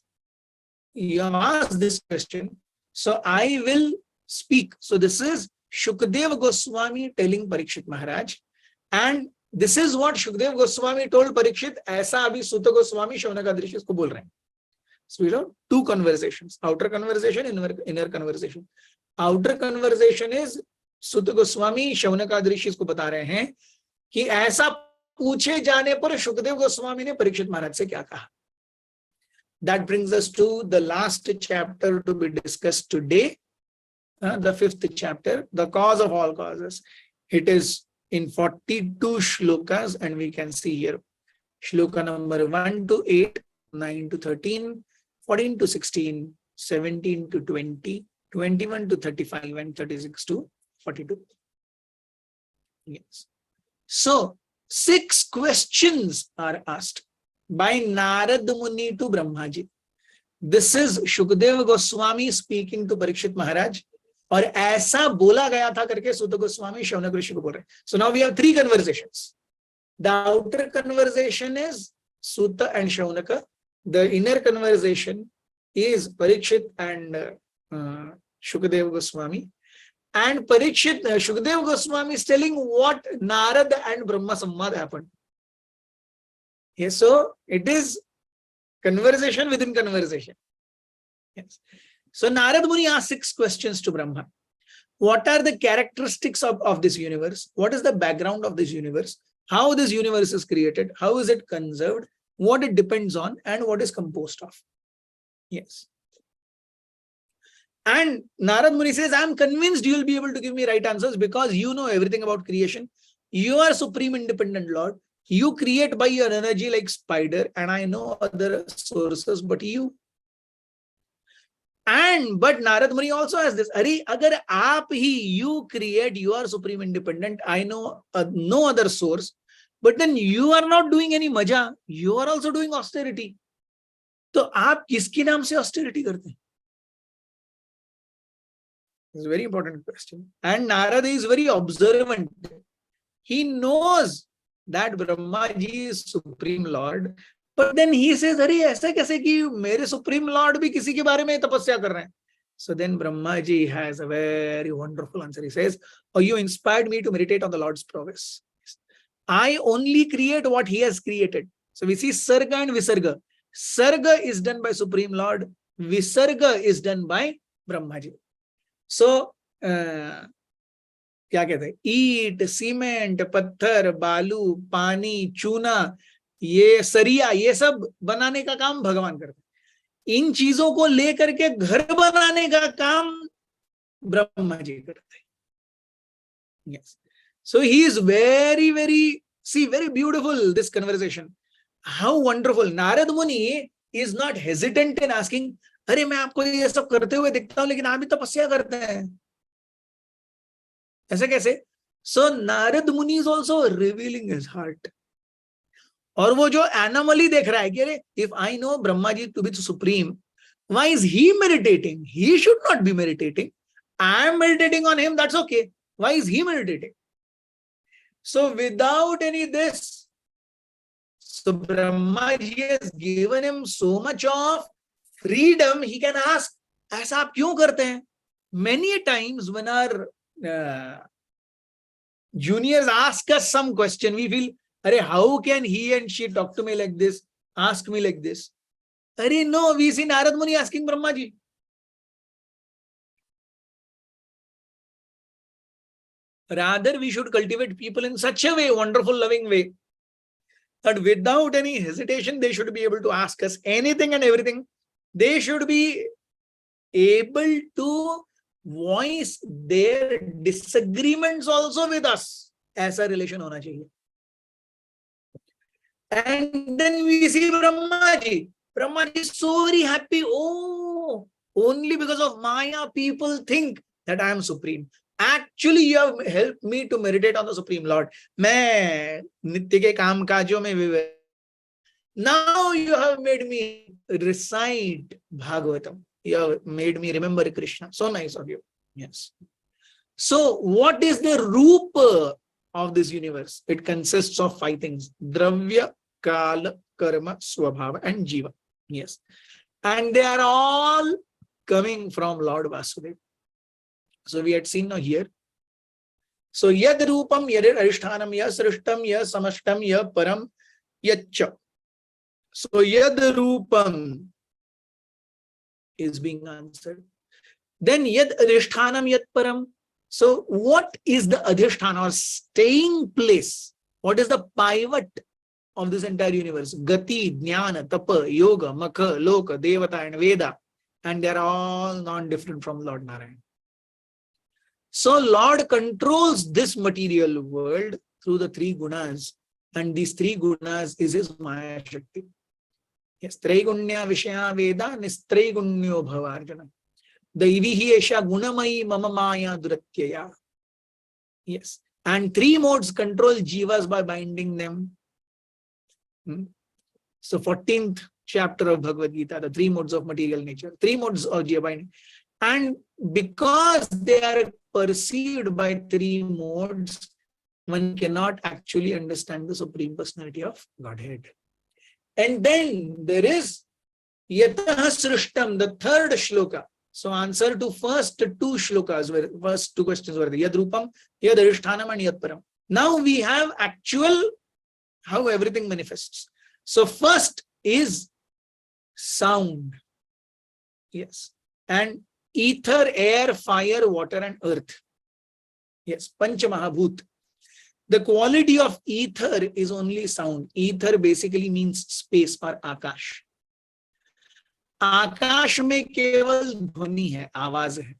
you have asked this question, so I will speak. So, this is Shukadeva Goswami telling Parikshit Maharaj, and this is what Shukadeva Goswami told Parikshit, aisa abhi Suta Goswami Shaunaka isko bol rahe hain. So, we have two conversations, outer conversation, inner conversation. Outer conversation is Suta Goswami Shaunaka isko bata rahe hain कि ऐसा पूछे जाने पर शुकदेव गोस्वामी ने परीक्षित महाराज से क्या कहा. That brings us to the last chapter to be discussed today, the 5th chapter, the cause of all causes. It is in 42 shlokas, and we can see here shloka number 1 to 8, 9 to 13, 14 to 16, 17 to 20, 21 to 35, and 36 to 42. Yes. So 6 questions are asked by Narad Muni to Brahmaji. This is Shukadeva Goswami speaking to Parikshit Maharaj. और ऐसा बोला गया था करके Suta Goswami Shaunaka ऋषि को बोल रहे. So now we have 3 conversations. The outer conversation is Suta and Shaunaka. The inner conversation is Parikshit and Shukadeva Goswami. And Parikshit, Shukadeva Goswami is telling what Narad and Brahma Samvad happened. Yes, so it is conversation within conversation. Yes. So Narad Muni asked 6 questions to Brahma. What are the characteristics of this universe? What is the background of this universe? How this universe is created? How is it conserved? What it depends on and what is composed of? Yes. And Narad Muni says, I am convinced you will be able to give me right answers because you know everything about creation. You are Supreme Independent Lord. You create by your energy like spider, and I know other sources but you. But Narad Muni also has this, Ari, agar aap hi you create, you are Supreme Independent, I know no other source, but then you are not doing any maja, you are also doing austerity. So aap kiski naam se austerity karte hain? It's a very important question. And Narada is very observant. He knows that Brahmaji is Supreme Lord, but then he says, "Arey, ऐसा कैसे कि मेरे Supreme Lord भी किसी के बारे में तपस्या कर रहे हैं?" So then Brahmaji has a very wonderful answer. He says, "Oh, you inspired me to meditate on the Lord's prowess. I only create what He has created." So we see Sarga and Visarga. Sarga is done by Supreme Lord. Visarga is done by Brahmaji. So क्या कहते हैं, ईट, cement, पत्थर, बालू, पानी, चूना, ये सरिया, ये सब बनाने का काम भगवान करते हैं। इन चीजों को लेकर के घर बनाने का काम ब्रह्मा जी करते हैं। Yes. So he is very, very, see, very beautiful, this conversation. How wonderful. Narad Muni is not hesitant in asking, अरे मैं आपको ये सब करते हुए दिखता हूं लेकिन आप भी तपस्या करते हैं, ऐसे कैसे? So Narad Muni is also revealing his heart. और वो जो एनोमली देख रहा है कि अरे if I know Brahma ji to be supreme, why is he meditating? He should not be meditating. I am meditating on him, that's okay. Why is he meditating? So without any this, so Brahma ji has given him so much of freedom, he can ask, ऐसा आप क्यों करते हैं? Many times when our juniors ask us some question, we feel, अरे how can he and she talk to me like this, ask me like this? अरे no, we see Narad Muni asking Brahma ji. Rather, we should cultivate people in such a way, wonderful, loving way, that without any hesitation, they should be able to ask us anything and everything. They should be able to voice their disagreements also with us. ऐसा relation होना चाहिए. And then we see Brahma ji. Brahma ji is so very happy. Oh, only because of Maya, people think that I am supreme. Actually, you have helped me to meditate on the Supreme Lord. मैं नित्य के काम काजों में विवेक. Now you have made me recite Bhagavatam. You have made me remember Krishna. So nice of you. Yes. So what is the roop of this universe? It consists of 5 things: Dravya, Kala, Karma, Swabhava, and Jiva. Yes. And they are all coming from Lord Vasudeva. So we had seen now here. So yad rupam yad arishtanam ya srishtam ya samashtam ya param yacha. So yad rupam is being answered. Then yad arishtanam yad param. So what is the adhisthana or staying place? What is the pivot of this entire universe? Gati, Jnana, Tapa, Yoga, Makha, Loka, Devata, and Veda. And they are all non-different from Lord Narayan. So Lord controls this material world through the 3 gunas, and these 3 gunas is his Maya Shakti. Yes, Traigunya Vishaya Veda Nistraigunyo Bhavarjana. Daivihi Esha Gunamayi Mama Maya Duratyaya. Yes, and 3 modes control jivas by binding them. So 14th chapter of Bhagavad Gita, the 3 modes of material nature, 3 modes of jiva binding. And because they are perceived by 3 modes, one cannot actually understand the Supreme Personality of Godhead. And then there is Yataha Srishtam, the 3rd shloka. So answer to first 2 shlokas, first 2 questions were Yad Rupam, Yad Arishtanam, and Yad Param. Now we have actual how everything manifests. So first is sound. Yes. And ether, air, fire, water, and earth. Yes, Pancha Mahabhut. The quality of ether is only sound. Ether basically means space or Akash. Akash में केवल ध्वनि है, आवाज है.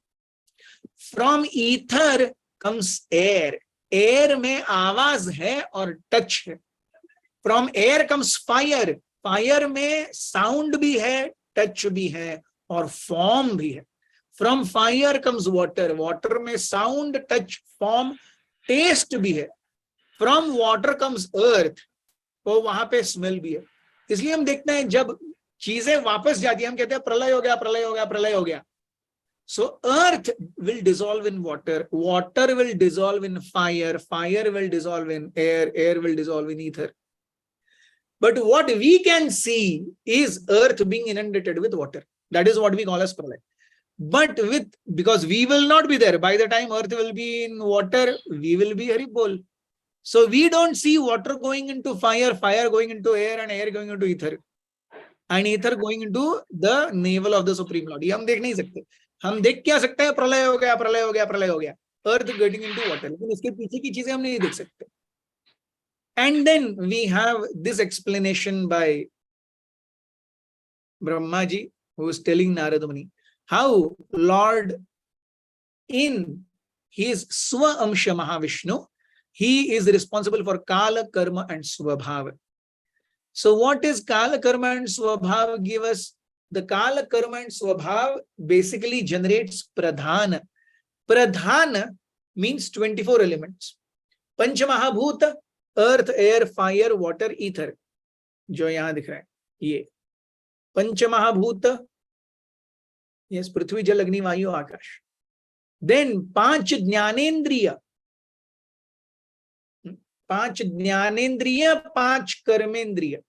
From ether comes air. Air में आवाज है और touch है. From air comes fire. Fire में sound भी है, touch भी है और form भी है. From fire comes water. Water में sound, touch, form, taste भी है. From water comes earth. तो वहां पे smell भी है. इसलिए हम देखते हैं जब चीजें वापस जाती है, हम कहते हैं प्रलय हो गया, प्रलय हो गया, प्रलय हो गया. So earth will dissolve in water. Water will dissolve in fire. Fire will dissolve in air. Air will dissolve in ether. But what we can see is earth being inundated with water. That is what we call as pralay. But because we will not be there, by the time earth will be in water, we will be Haribol. So we don't see water going into fire, fire going into air, and air going into ether, and ether going into the navel of the Supreme Lord. ये हम देख नहीं सकते. हम देख क्या सकते हैं? प्रलय हो गया, प्रलय हो गया, प्रलय हो गया. earth getting into water. लेकिन इसके पीछे की चीजें हम नहीं देख सकते. And then we have this explanation by Brahmaji, who is telling Narada Muni how Lord in his Swa Amsha Mahavishnu, he is responsible for Kala, Karma and Swabhava. So what is Kala, Karma and Swabhava give us? The Kala, Karma and Swabhava basically generates Pradhana. Pradhana means 24 elements. Panchamahabhuta, earth, air, fire, water, ether. जो यहाँ दिख रहा है ये पंचमहाभूत, yes, पृथ्वी जल अग्नि वायु आकाश. Then पांच ज्ञानेंद्रिय, पांच कर्मेंद्रिय.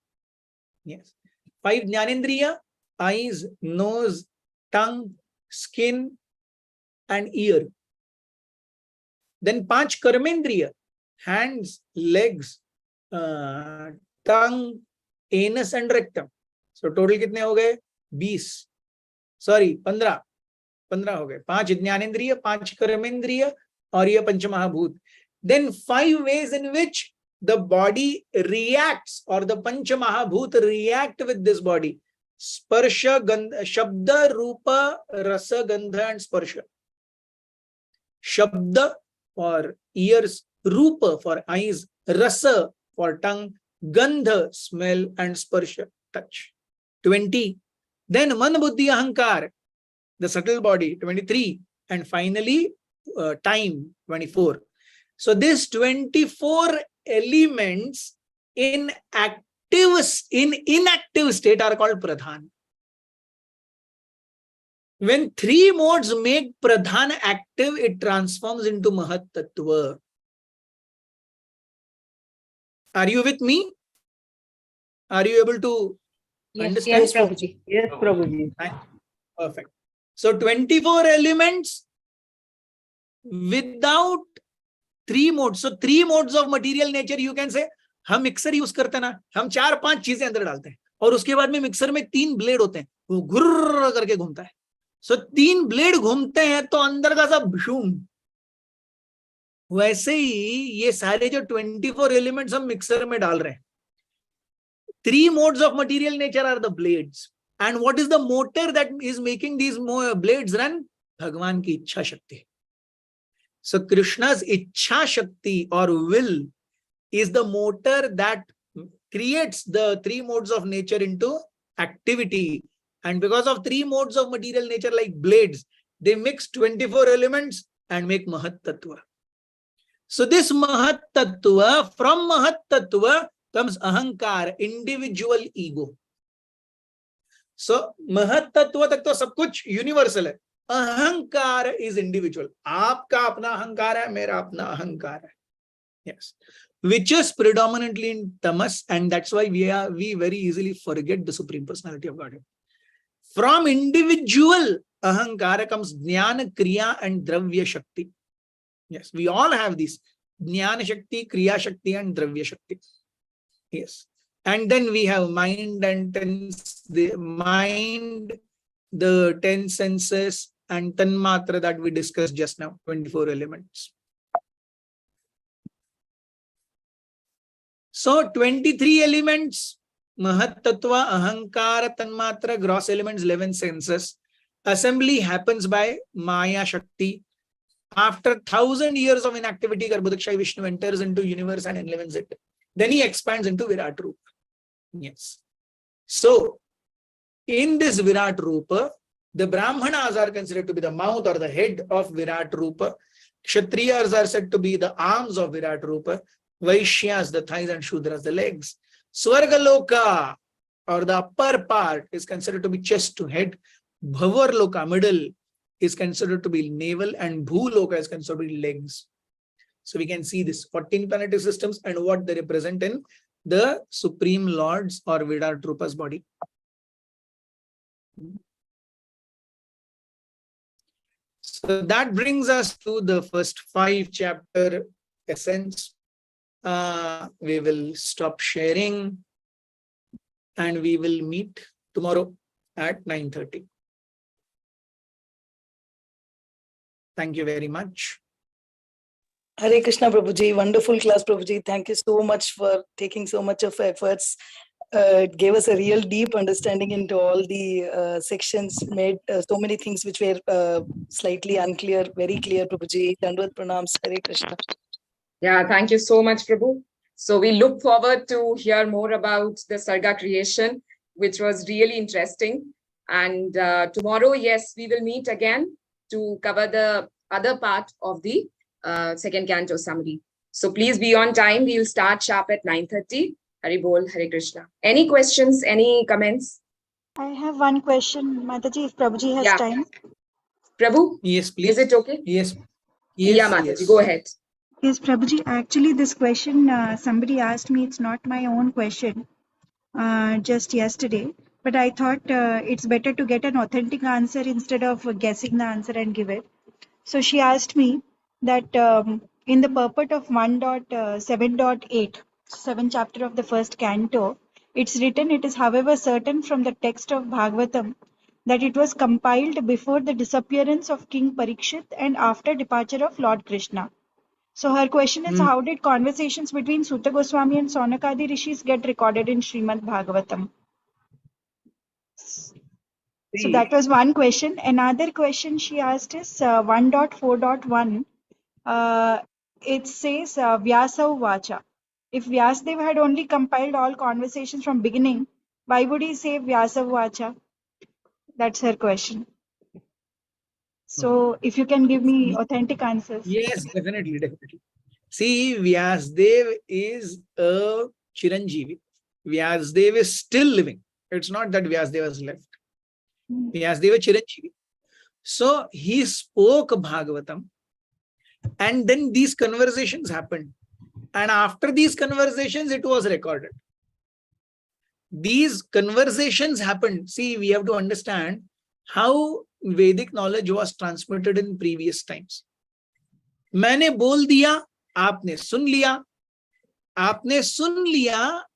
Yes, 5 ज्ञानेंद्रिय: eyes, nose, tongue, skin and ear. Then 5 कर्मेंद्रिय: hands, legs, tongue, anus and rectum. So total कितने हो गए? 20, सॉरी 15 हो गए. 5 ज्ञानेंद्रिय, 5 कर्मेंद्रिय और ये पंचमहाभूत. Then 5 ways in which the body reacts or the panchamahabhut react with this body: sparsha, gandha, shabda, rupa, rasa, gandha and sparsha. Shabda for ears, rupa for eyes, rasa for tongue, gandha smell and sparsha touch. 20. Then man, buddhi, ahankar, the subtle body, 23, and finally time, 24. So these 24 elements in inactive state are called pradhan. When 3 modes make pradhan active, it transforms into mahat tattva. Are you with me? Are you able to understand? Yes, Prabhuji. Yes, Prabhuji. Perfect. So 24 elements without 3 modes. So 3 modes of material nature, you can say, हम mixer use करते हैं ना, हम 4-5 चीजें अंदर डालते हैं और उसके बाद में मिक्सर में 3 ब्लेड होते हैं, वो घुर्र करके घूमता है. सो 3 ब्लेड घूमते हैं तो अंदर का सब भूम. वैसे ही ये सारे जो 24 एलिमेंट्स हम मिक्सर में डाल रहे हैं. 3 modes of material nature are the blades. And what is the motor that is making these blades run? Bhagwan ki Ichha Shakti. So Krishna's Ichha Shakti or will is the motor that creates the 3 modes of nature into activity. And because of 3 modes of material nature like blades, they mix 24 elements and make Mahat Tattva. So this Mahat Tattva, from Mahat Tattva comes Ahankar, individual ego. So Mahat Tattva tak to sab kuch universal hai. Ahankar is individual. Aapka apna ahankar hai, mera apna ahankar hai. Yes. Which is predominantly in tamas, and that's why we very easily forget the Supreme Personality of Godhead. From individual ahankara comes Jnana, Kriya and Dravya Shakti. Yes, we all have these. Jnana Shakti, Kriya Shakti and Dravya Shakti. Yes. And then we have mind and the 10 senses and tanmatra that we discussed just now, 24 elements. So 23 elements, Mahat Tattva, Ahankara, Tanmatra, gross elements, 11 senses. Assembly happens by Maya Shakti. After 1,000 years of inactivity, Garbhodakshaya Vishnu enters into universe and enlivens it. Then he expands into Virat Rupa. Yes. So, in this Virat Rupa, the Brahmanas are considered to be the mouth or the head of Virat Rupa. Kshatriyas are said to be the arms of Virat Rupa. Vaishyas, the thighs, and Shudras, the legs. Swargaloka, or the upper part, is considered to be chest to head. Bhavarloka, middle, is considered to be navel, and Bhuloka is considered to be legs. So we can see this 14 planetary systems and what they represent in the Supreme Lord's or Virat Rupa's body. So that brings us to the first 5 chapter essence. We will stop sharing and we will meet tomorrow at 9:30. Thank you very much. Hare Krishna, Prabhuji. Wonderful class, Prabhuji. Thank you so much for taking so much of efforts. It gave us a real deep understanding into all the sections, made so many things which were slightly unclear, very clear, Prabhuji. Dandvat pranams, Hare Krishna. Yeah, thank you so much, Prabhu. So we look forward to hear more about the Sarga creation, which was really interesting. And tomorrow, yes, we will meet again to cover the other part of the second canto summary. So please be on time. We'll start sharp at 9:30. Hari Bol, Hare Krishna. Any questions, any comments? I have one question, Mataji, if Prabhuji has Yeah. time. Prabhu, Yes, please. is it okay? Yes. Yeah, Mataji, go ahead. Yes, Prabhuji, actually this question somebody asked me, it's not my own question, just yesterday, but I thought it's better to get an authentic answer instead of guessing the answer and give it. So she asked me that in the purport of 1.7.8, 7th chapter of the first canto, it's written, it is however certain from the text of Bhagavatam that it was compiled before the disappearance of King Parikshit and after departure of Lord Krishna. So her question is, how did conversations between Sutta Goswami and Saunakadi Rishis get recorded in Shrimad Bhagavatam? So that was one question. Another question she asked is 1.4.1. It says Vyasav Vacha. If Vyasadev had only compiled all conversations from beginning, why would he say Vyasav Vacha? That's her question. So if you can give me authentic answers. Yes, definitely. See, Vyasdev is a Chiranjeevi. Vyasdev is still living. It's not that Vyasdev has left. Vyasdev is Chiranjeevi. So he spoke Bhagavatam, and then these conversations happened. And after these conversations, it was recorded. These conversations happened. See, we have to understand how Vedic knowledge was transmitted in previous times. मैंने बोल दिया, आपने सुन लिया,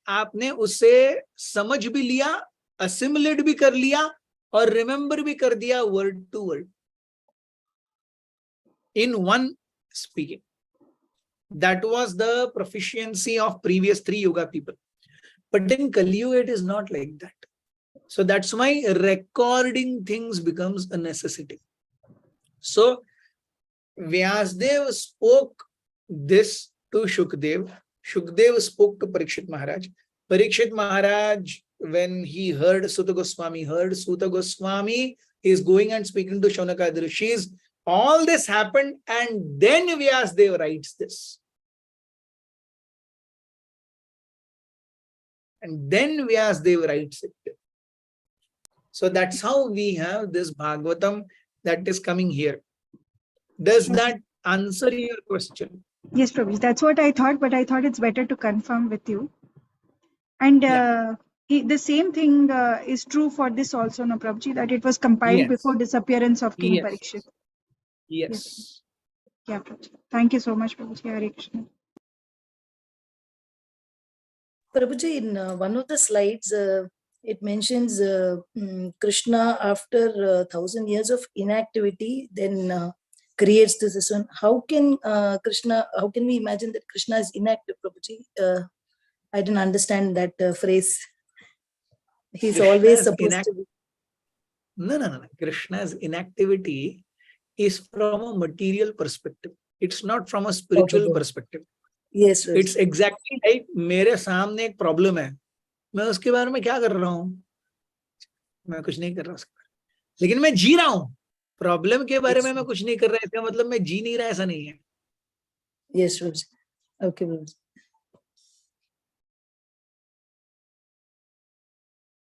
आपने उसे समझ भी लिया, assimilate भी कर लिया और remember भी कर दिया word to word in one speaking. That was the proficiency of previous 3 yoga people. But in Kali Yuga, it is not like that. So that's why recording things becomes a necessity. So Vyasdev spoke this to Shukdev. Shukdev spoke to Parikshit Maharaj. Parikshit Maharaj, when he heard Sutta Goswami is going and speaking to Shaunakadi Rishis. All this happened, and then Vyasdev writes this. And then Vyasdev writes it. So that's how we have this Bhagavatam that is coming here. Does that answer your question? Yes, Prabhuji, that's what I thought, but I thought it's better to confirm with you. And the same thing is true for this also, no, Prabhuji, that it was compiled before disappearance of King Parikshit. Yes. Yeah, Prabhuji. Thank you so much, Prabhuji. Hare Krishna. Prabhuji, in one of the slides, it mentions Krishna after 1,000 years of inactivity, then creates this one. How can we imagine that Krishna is inactive, Prabhuji? I didn't understand that phrase. He's Krishna always supposed to be. No. Krishna's inactivity is from a material perspective. It's not from a spiritual perspective. Yes, sir. It's exactly like मेरे सामने एक problem है. मैं उसके बारे में क्या कर रहा हूँ? मैं कुछ नहीं कर रहा उसके बारे में. लेकिन मैं जी रहा हूँ. प्रॉब्लम के बारे में मैं कुछ नहीं कर रहा, इसका मतलब मैं जी नहीं रहा, ऐसा नहीं है. Yes, Prabhuji. Okay, Prabhuji.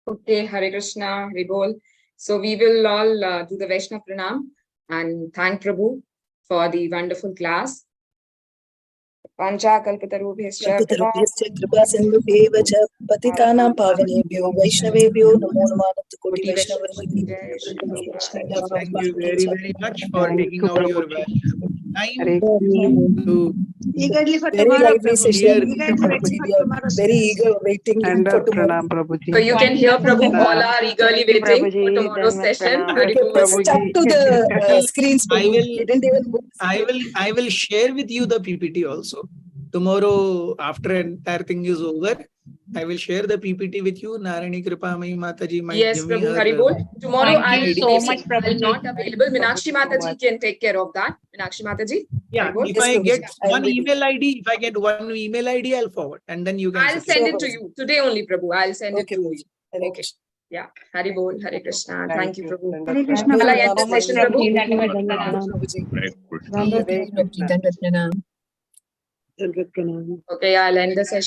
Okay, Hare Krishna, Hare Bol. So we will all do the Vaishnava Pranam and thank Prabhu for the wonderful class. Pancha kalpatarubhyascha kripa sindhubheva cha patitanam pavanebhyo vaishnavebhyo namo namaha koti vaishnava. Thank you very, very much for taking out your valuable time to Eagerly for Very tomorrow, lively Prabhu. session. Here. Eagerly waiting for We are tomorrow's very class. eager waiting And for tomorrow. Pranam Prabhuji. So you can hear Prabhu, Pranam. all are eagerly Thank you, waiting for Prabhuji. tomorrow's Dhanwad session. Pranam. Hari Okay, Bol. but stuck to the screens. I Prabhu. will- We didn't even move the screen. I will share with you the PPT also. Tomorrow, after entire thing is over, I will share the PPT with you. Narayani Kripamai Mataji might Yes, give me Prabhu, her Hari Bol. Tomorrow Thank you I'll so maybe much, I'll Prabhuji. not Thank available. you, Meenakshi Prabhuji, so Mataji much. can take care of that. Meenakshi Mataji. Yeah, Hari Bol. if Yes, I Prabhuji. get I'll one ready. email ID, if I get one email ID, I'll forward, and then you can. I'll set send it. it to you today only, Prabhu. I'll send it Okay, to Prabhuji. you. Hare Okay. Krishna. Yeah. Hari Bol, Hare Krishna. Thank you, Prabhu. Dhanwad Hare Pranam. Krishna. Shall I Thank end you the so much, session, Prabhuji. Prabhu? Dhanwad Dhanwad Pranam. Prabhuji. Dhanwad Hare Krishna. Krishna. Dhanwad Pranam. Dhanwad Pranam. Okay, I'll end the session.